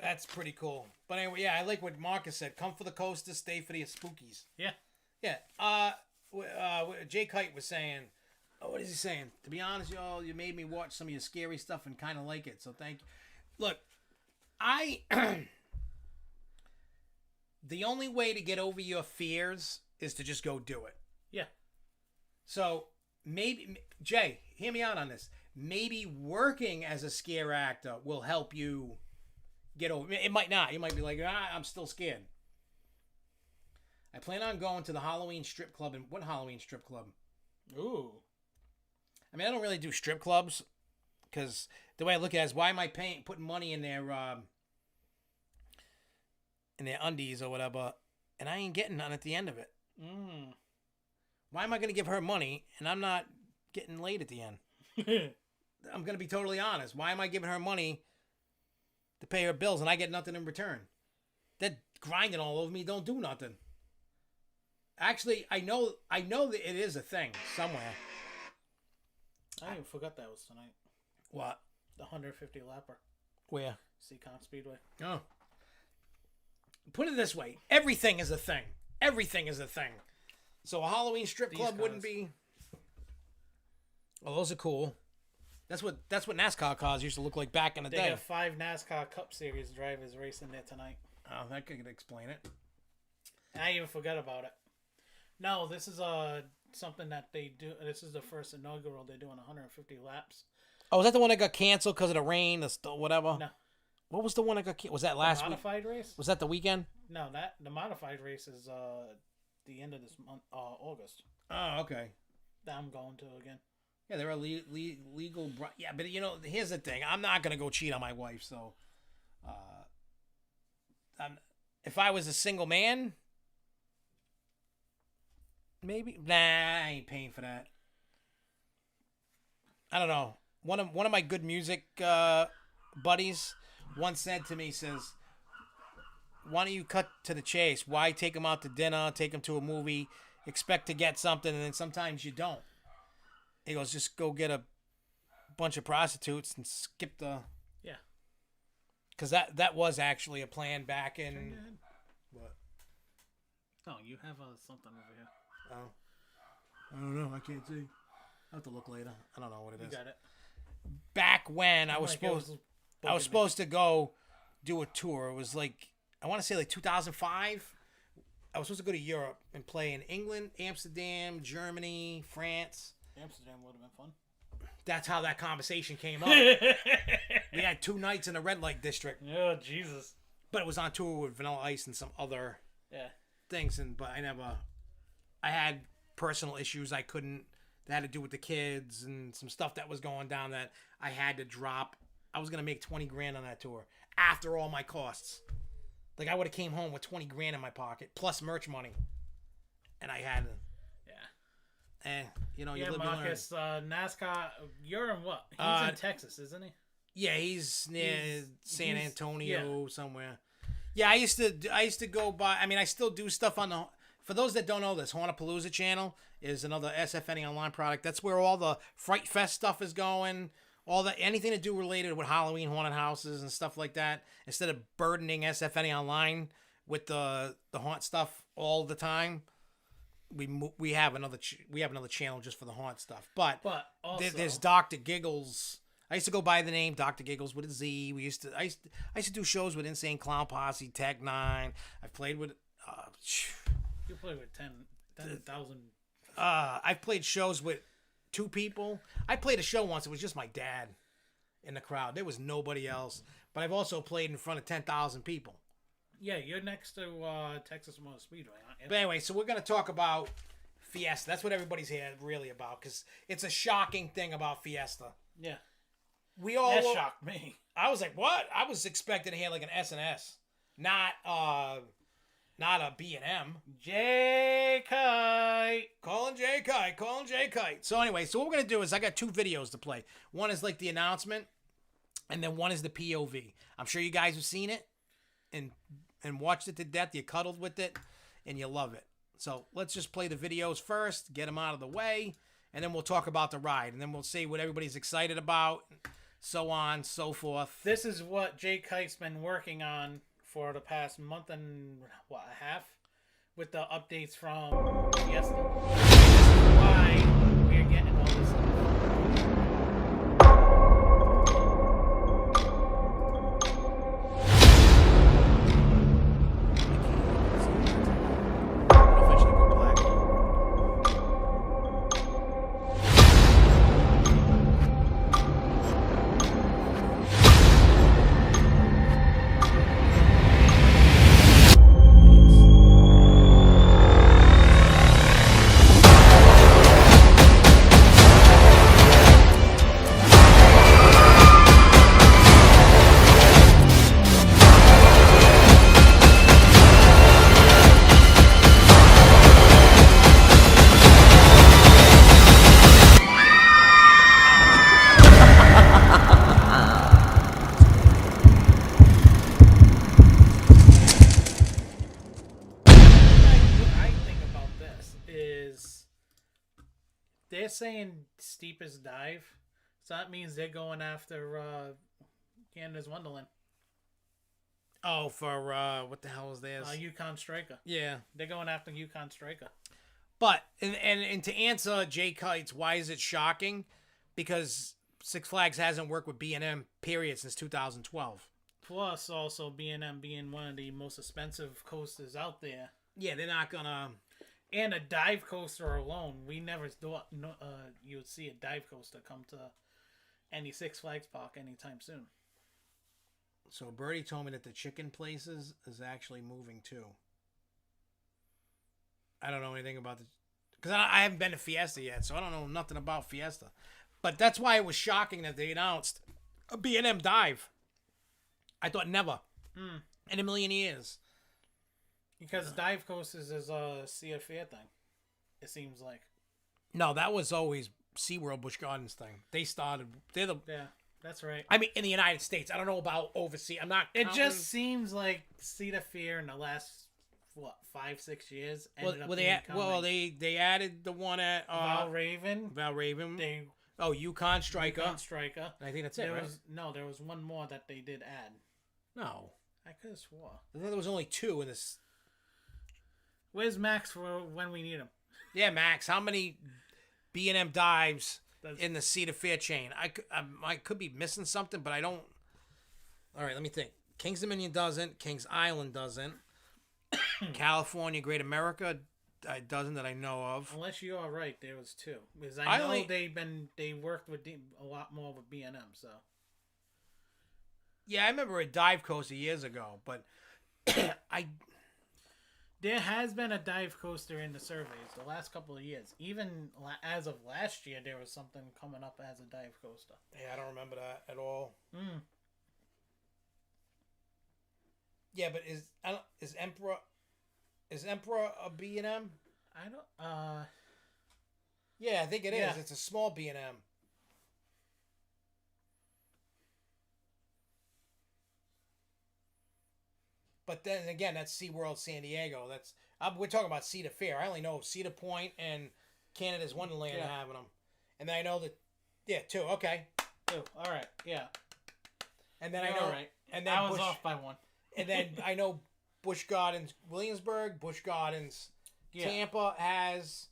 That's pretty cool. But anyway, yeah, I like what Marcus said. Come for the coaster, stay for the spookies. Yeah. Yeah. Jay Kite was saying, what is he saying? To be honest, y'all, you made me watch some of your scary stuff and kind of like it. So thank you. Look, the only way to get over your fears is to just go do it. Yeah. So maybe, Jay, hear me out on this. Maybe working as a scare actor will help you get over. It might not. You might be like, I'm still scared. I plan on going to the Halloween strip club. And what Halloween strip club? Ooh. I mean, I don't really do strip clubs because the way I look at it is, why am I putting money in their undies or whatever, and I ain't getting none at the end of it. Why am I going to give her money and I'm not getting laid at the end? I'm going to be totally honest. Why am I giving her money to pay her bills and I get nothing in return? That grinding all over me don't do nothing. Actually, I know that it is a thing somewhere. I even forgot that was tonight. What? The 150 lapper. Where? Seacon Speedway. Oh. Put it this way. Everything is a thing. Everything is a thing. So a Halloween strip club wouldn't be... Oh, those are cool. That's what NASCAR cars used to look like back in the day. They got 5 NASCAR Cup Series drivers racing there tonight. Oh, that could explain it. I even forgot about it. No, this is something that they do. This is the first inaugural. They're doing 150 laps. Oh, was that the one that got canceled because of the rain, whatever? No. What was the one that got canceled? Was that last week? Modified race? Was that the weekend? No, the modified race is the end of this month, August. Oh, okay. That I'm going to again. Yeah, they're a legal... Yeah, but here's the thing. I'm not going to go cheat on my wife, so... if I was a single man... Maybe. Nah, I ain't paying for that. I don't know. One of my good music buddies once said to me, says, why don't you cut to the chase? Why take them out to dinner, take them to a movie, expect to get something, and then sometimes you don't. He goes, just go get a bunch of prostitutes and skip the... Yeah. Because that was actually a plan back in... What? Oh, you have something over here. Oh. I don't know. I can't see. I'll have to look later. I don't know what it is. You got it. Back when I was supposed to go do a tour. It was like, I want to say like 2005. I was supposed to go to Europe and play in England, Amsterdam, Germany, France. Amsterdam would have been fun. That's how that conversation came up. We had 2 nights in the red light district. Oh, Jesus. But it was on tour with Vanilla Ice and some other things. But I had personal issues that had to do with the kids and some stuff that was going down that I had to drop. I was going to make $20,000 on that tour after all my costs. Like, I would have came home with $20,000 in my pocket plus merch money. And I had to. You live, Marcus, NASCAR, you're in what? He's in Texas, isn't he? Yeah, he's near San Antonio somewhere. Yeah, I used to go by. I mean, I still do stuff on the. For those that don't know this, Hauntapalooza channel is another SFNE online product. That's where all the Fright Fest stuff is going. Anything to do related with Halloween haunted houses and stuff like that. Instead of burdening SFNE online with the haunt stuff all the time. We have another channel just for the haunt stuff. But also, there's Dr. Giggles. I used to go by the name Dr. Giggles with a Z. I used to do shows with Insane Clown Posse, Tech Nine. I've played with. You played with 10,000. I've played shows with 2 people. I played a show once. It was just my dad in the crowd. There was nobody else. But I've also played in front of 10,000 people. Yeah, you're next to Texas Motor Speedway, aren't you? But anyway, so we're going to talk about Fiesta. That's what everybody's here really about, because it's a shocking thing about Fiesta. Yeah. That shocked me. I was like, what? I was expecting to hear like an S&S, not a B&M. J-Kite. Calling J-Kite. So anyway, so what we're going to do is I got 2 videos to play. One is like the announcement, and then one is the POV. I'm sure you guys have seen it and watched it to death. You cuddled with it, and you love it. So let's just play the videos first, get them out of the way, and then we'll talk about the ride, and then we'll see what everybody's excited about, so on, so forth. This is what J-Kite's been working on for the past month and a half with the updates from Fiesta. This is why we're getting all this stuff. They're saying steepest dive, so that means they're going after Canada's Wonderland. Oh, for what the hell is this? Yukon Striker. Yeah, they're going after Yukon Striker. But and to answer Jay Kite's, why is it shocking? Because Six Flags hasn't worked with B&M period since 2012. Plus, also B&M being one of the most expensive coasters out there. Yeah, they're not gonna. And a dive coaster alone, we never thought you would see a dive coaster come to any Six Flags park anytime soon. So Birdie told me that the chicken places is actually moving too. I don't know anything about because I haven't been to Fiesta yet, so I don't know nothing about Fiesta. But that's why it was shocking that they announced a B&M dive. I thought never in a million years. Because dive coasters is a Cedar Fair thing, it seems like. No, that was always SeaWorld Busch Gardens thing. They started. Yeah, that's right. I mean, in the United States. I don't know about overseas. I'm not. It just seems like Cedar Fair in the last 5-6 years. They added the one at Valraven. Yukon Striker. I think that's it. There was one more that they did add. No, I could have swore. I thought there was only 2 in this. Where's Max for when we need him? Yeah, Max. How many B&M dives in the Cedar Fair chain? I could be missing something, but I don't. All right, let me think. Kings Dominion doesn't. Kings Island doesn't. California, Great America doesn't that I know of. Unless you are right, there was 2. Because I know they worked with a lot more with B&M. So. Yeah, I remember a dive coaster years ago, but There has been a dive coaster in the surveys the last couple of years. Even as of last year, there was something coming up as a dive coaster. Yeah, I don't remember that at all. Mm. Yeah, but is Emperor a B&M? I don't. Yeah, I think it is. Yeah. It's a small B&M. But then again, that's SeaWorld San Diego. We're talking about Cedar Fair. I only know Cedar Point and Canada's Wonderland having them. And then I know that, 2. Okay. 2. All right. Yeah. And then I know. All right. And then I was off by 1. And then I know Busch Gardens, Williamsburg, Busch Gardens, Tampa has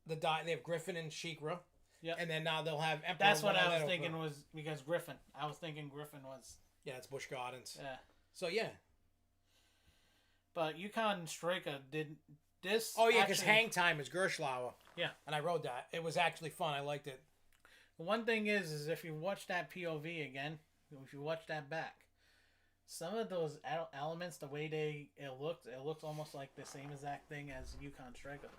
they have Griffin and SheiKra. Yeah. And then now they'll have Emperor. That's what I was thinking was because Griffin. I was thinking Griffin was. Yeah, it's Busch Gardens. Yeah. So yeah. But Yukon Striker did this. Oh yeah, because Hang Time is Gerschlauer. Yeah. And I wrote that. It was actually fun. I liked it. The one thing is if you watch that POV again, if you watch that back, some of those elements, the way it looks almost like the same exact thing as Yukon Striker.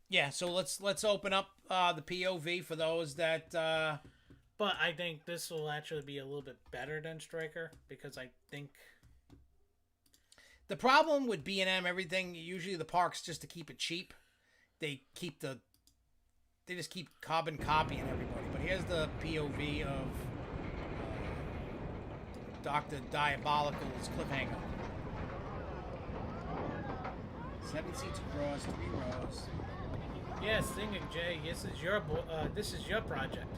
Yeah, so let's open up the POV for those that. But I think this will actually be a little bit better than Striker because I think the problem with B&M, everything usually the parks just to keep it cheap, they just keep carbon copying everybody. But here's the POV of Dr. Diabolical's Cliffhanger. 7 seats across, 3 rows. Yeah, singing Jay. This is your project.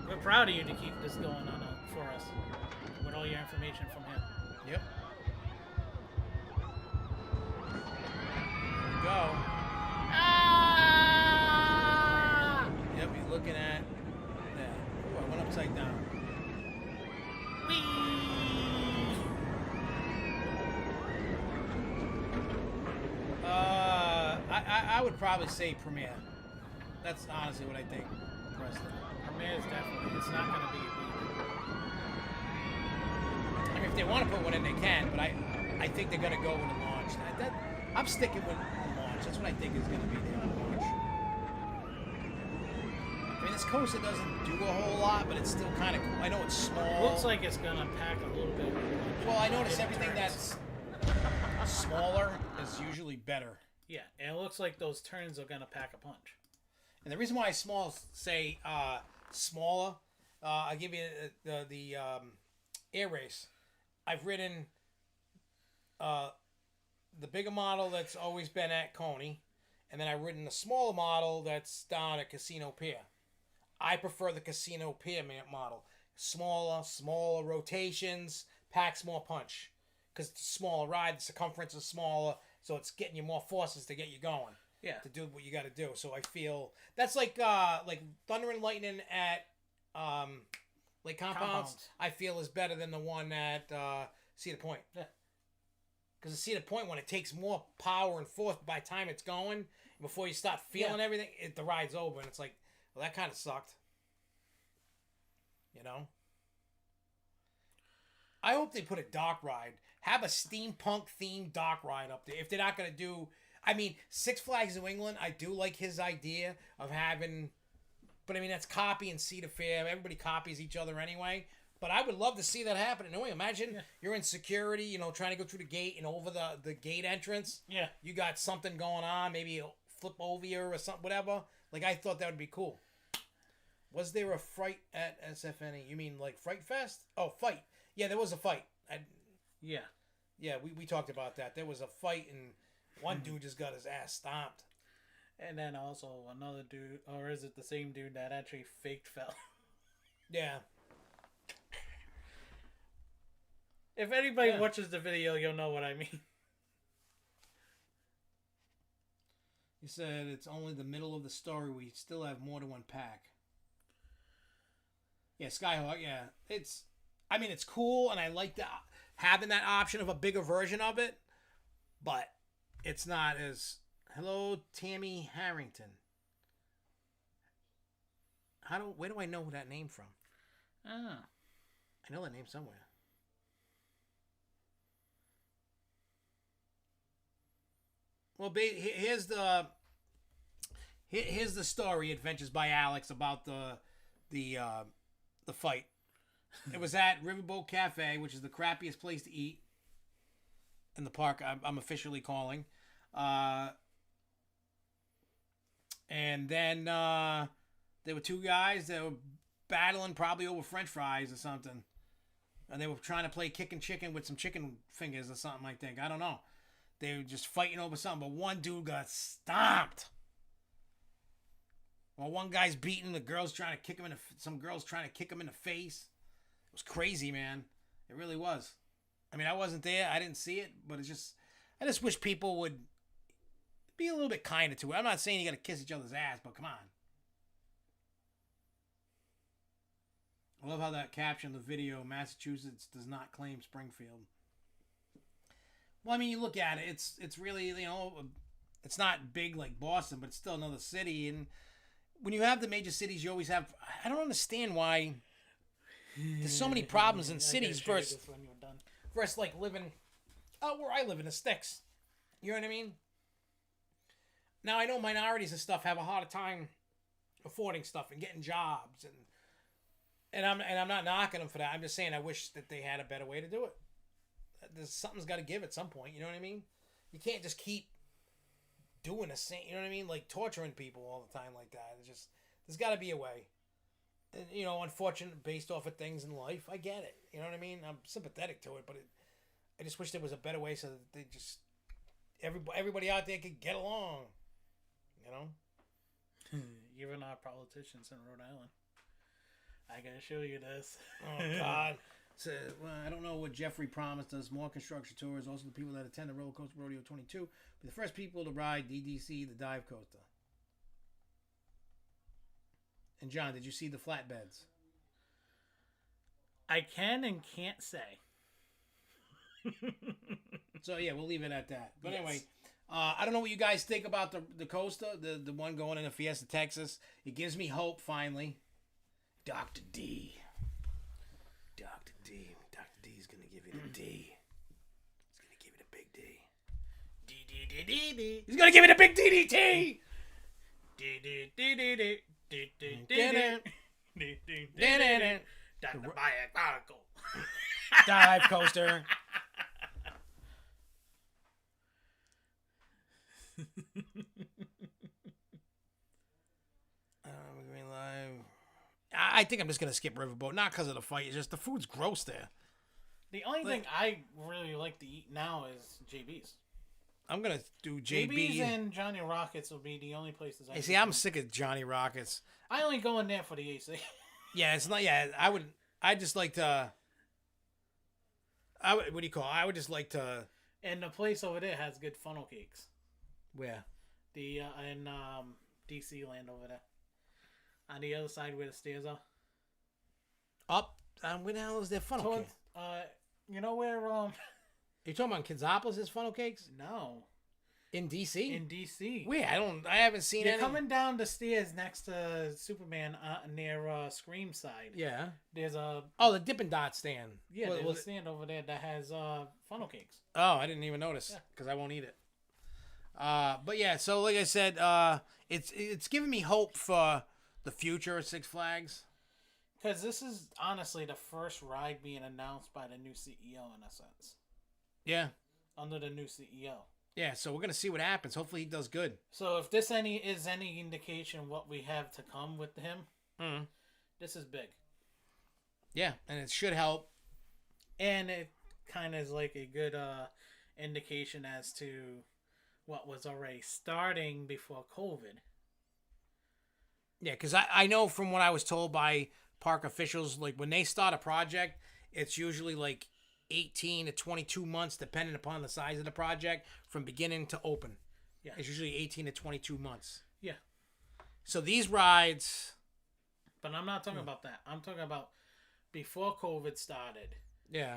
We're proud of you to keep this going on for us with all your information from him. Yep. There we go. Ah! Yep, you're looking at that. Oh, I went upside down. Whee! I would probably say Premiere. That's honestly what I think. Preston. Premiere is definitely. It's not going to be a beat. I mean, if they want to put one in, they can. But I think they're going to go with a launch. I'm sticking with the launch. That's what I think is going to be their launch. I mean, this coaster doesn't do a whole lot, but it's still kind of cool. I know it's small. It looks like it's going to pack a little bit. Well, I notice everything that's smaller is usually better. Yeah, and it looks like those turns are going to pack a punch. And the reason why smaller, I'll give you the air race. I've ridden the bigger model that's always been at Coney, and then I've ridden the smaller model that's down at Casino Pier. I prefer the Casino Pier model. Smaller rotations, packs more punch. Because it's a smaller ride, the circumference is smaller, so it's getting you more forces to get you going. Yeah. To do what you got to do. So I feel that's like Thunder and Lightning at Lake Compounds. I feel is better than the one at Cedar Point. Yeah. Because the Cedar Point one, it takes more power and force by the time it's going. Before you start feeling everything, the ride's over, and it's like, well, that kind of sucked. You know. I hope they put a dark ride. Have a steampunk themed dark ride up there. If they're not gonna do, I mean, Six Flags New England. I do like his idea of having, but I mean that's copying Cedar Fair. Everybody copies each other anyway. But I would love to see that happen. And imagine you're in security, trying to go through the gate and over the gate entrance. Yeah. You got something going on. Maybe it'll flip over you or something, whatever. Like I thought that would be cool. Was there a fight at SFNE? You mean like Fright Fest? Oh, fight. Yeah, there was a fight. Yeah, we talked about that. There was a fight, and one dude just got his ass stomped. And then also another dude, or is it the same dude that actually faked fell? Yeah. If anybody watches the video, you'll know what I mean. You said it's only the middle of the story. We still have more to unpack. Yeah, Skyhawk, yeah. It's cool, and I like having that option of a bigger version of it, but it's not as... Hello, Tammy Harrington. Where do I know that name from? Oh. I know that name somewhere. Well, here's the story, Adventures by Alex, about the fight. It was at Riverboat Cafe, which is the crappiest place to eat in the park. I'm officially calling. And then there were two guys that were battling probably over French fries or something. And they were trying to play kicking chicken with some chicken fingers or something, I think. I don't know. They were just fighting over something, but one dude got stomped. While one guy's beating, some girls trying to kick him in the face. It was crazy, man. It really was. I mean, I wasn't there. I didn't see it, but I just wish people would be a little bit kinder to it. I'm not saying you got to kiss each other's ass, but come on. I love how that caption the video, Massachusetts does not claim Springfield. Well, I mean, you look at it, it's really, it's not big like Boston, but it's still another city. And when you have the major cities, you always have, I don't understand why there's so many problems in cities versus like living out where I live in the sticks. You know what I mean? Now, I know minorities and stuff have a harder time affording stuff and getting jobs, and I'm not knocking them for that. I'm just saying I wish that they had a better way to do it. Something's got to give at some point. You know what I mean? You can't just keep doing the same. You know what I mean? Like torturing people all the time like that. It's just there's got to be a way. And, unfortunate based off of things in life. I get it. You know what I mean? I'm sympathetic to it, but I just wish there was a better way so that they just everybody out there could get along. Even our politicians in Rhode Island. I gotta show you this. Oh God. So, well, I don't know what Jeffrey promised us. More construction tours. Also, the people that attend the Roller Coaster Rodeo 22 be the first people to ride DDC, the dive coaster. And John, did you see the flatbeds? I can and can't say. So yeah, we'll leave it at that. But anyway, I don't know what you guys think about the coaster, the one going into Fiesta, Texas. It gives me hope finally. Dr. D. Dr. D is going to give you the D. He's going to give you the big D. D. He's going to give you the big DDT. Dr. Diabolical. Dive coaster. Green Live. I think I'm just gonna skip Riverboat, not because of the fight. It's just the food's gross there. The only thing I really like to eat now is JB's. I'm gonna do JB. JB's and Johnny Rockets will be the only places I. See, I'm sick of Johnny Rockets. I only go in there for the AC. Yeah, it's not. Yeah, I would. I just like to. What do you call it? I would just like to. And the place over there has good funnel cakes. Where? The in DC land over there. On the other side where the stairs are. Up. Where the hell is their funnel cake? You know where You talking about Kinzopolis' funnel cakes? No. In DC? In DC. Wait, I haven't seen it. You're coming down the stairs next to Superman near Scream side. Yeah. There's a... Oh, the Dippin' Dot stand. Yeah, there's a stand over there that has funnel cakes. Oh, I didn't even notice because I won't eat it. But yeah, so like I said, it's giving me hope for the future of Six Flags. Because this is honestly the first ride being announced by the new CEO in a sense. Yeah. Under the new CEO. Yeah, so we're going to see what happens. Hopefully he does good. So if this is any indication what we have to come with him, this is big. Yeah, and it should help. And it kind of is like a good indication as to what was already starting before COVID. Yeah, because I know from what I was told by park officials, like when they start a project, it's usually like 18 to 22 months, depending upon the size of the project, from beginning to open. Yeah. It's usually 18 to 22 months. Yeah. So these rides... But I'm not talking about that. I'm talking about before COVID started. Yeah.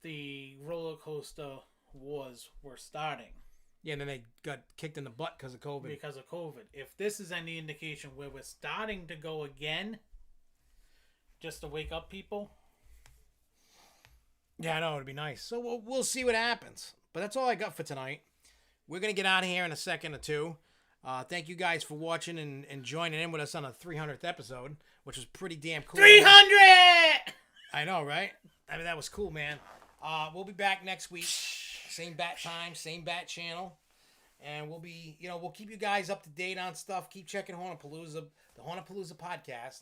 The roller coaster wars were starting. Yeah, and then they got kicked in the butt because of COVID. Because of COVID. If this is any indication where we're starting to go again, just to wake up people... Yeah, I know. It'd be nice. So we'll see what happens. But that's all I got for tonight. We're going to get out of here in a second or two. Thank you guys for watching and joining in with us on a 300th episode, which was pretty damn cool. 300! I know, right? I mean, that was cool, man. We'll be back next week. Same bat time, same bat channel. And we'll be, we'll keep you guys up to date on stuff. Keep checking Hornapalooza, the Hornapalooza podcast.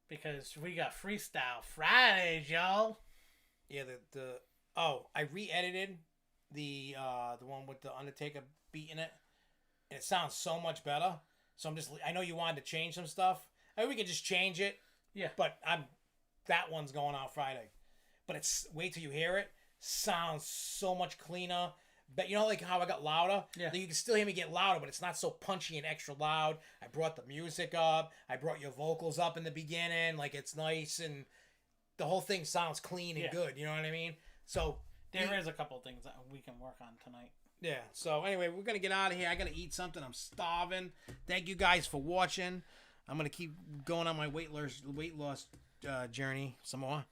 Because we got Freestyle Fridays, y'all. Yeah, I re-edited the one with the Undertaker beat in it, and it sounds so much better. So I know you wanted to change some stuff. I mean, we could just change it. Yeah. But that one's going out Friday. But wait till you hear it. sounds so much cleaner. But you know, like how I got louder? Yeah. You can still hear me get louder, but it's not so punchy and extra loud. I brought the music up. I brought your vocals up in the beginning. Like, it's nice, and the whole thing sounds clean and good. You know what I mean? So there is a couple things that we can work on tonight. Yeah. So anyway, we're gonna get out of here. I gotta eat something. I'm starving. Thank you guys for watching. I'm gonna keep going on my weight loss journey some more.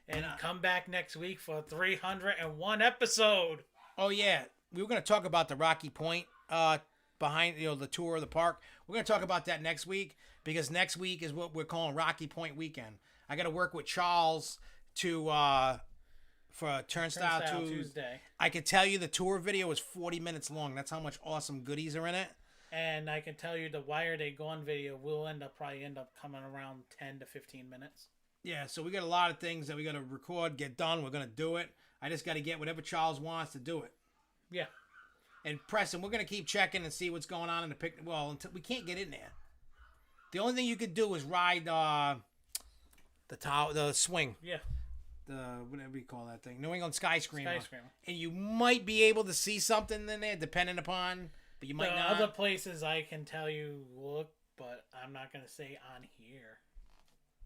And come back next week for 301 episode. Oh yeah, we were gonna talk about the Rocky Point behind the tour of the park. We're gonna talk about that next week because next week is what we're calling Rocky Point weekend. I gotta work with Charles to for a Turnstile Tuesday. I can tell you the tour video is 40 minutes long. That's how much awesome goodies are in it. And I can tell you the Why Are They Gone video will probably end up coming around 10 to 15 minutes. Yeah, so we got a lot of things that we got to record, get done. We're going to do it. I just got to get whatever Charles wants to do it. Yeah. And Preston, we're going to keep checking and see what's going on in the pic. Well, until we can't get in there. The only thing you could do is ride the swing. Yeah. Whatever you call that thing, New England Skyscraper. Skyscraper. And you might be able to see something in there, depending upon, but you might not. Other places I can tell you look, but I'm not going to say on here.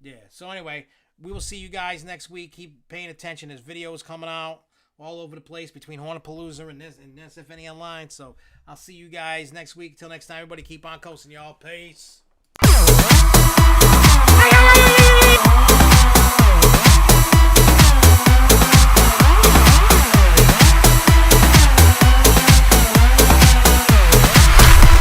Yeah. So anyway, we will see you guys next week. Keep paying attention. There's videos coming out all over the place between Hornapalooza and SFNE Online. So I'll see you guys next week. Till next time, everybody keep on coasting, y'all. Peace.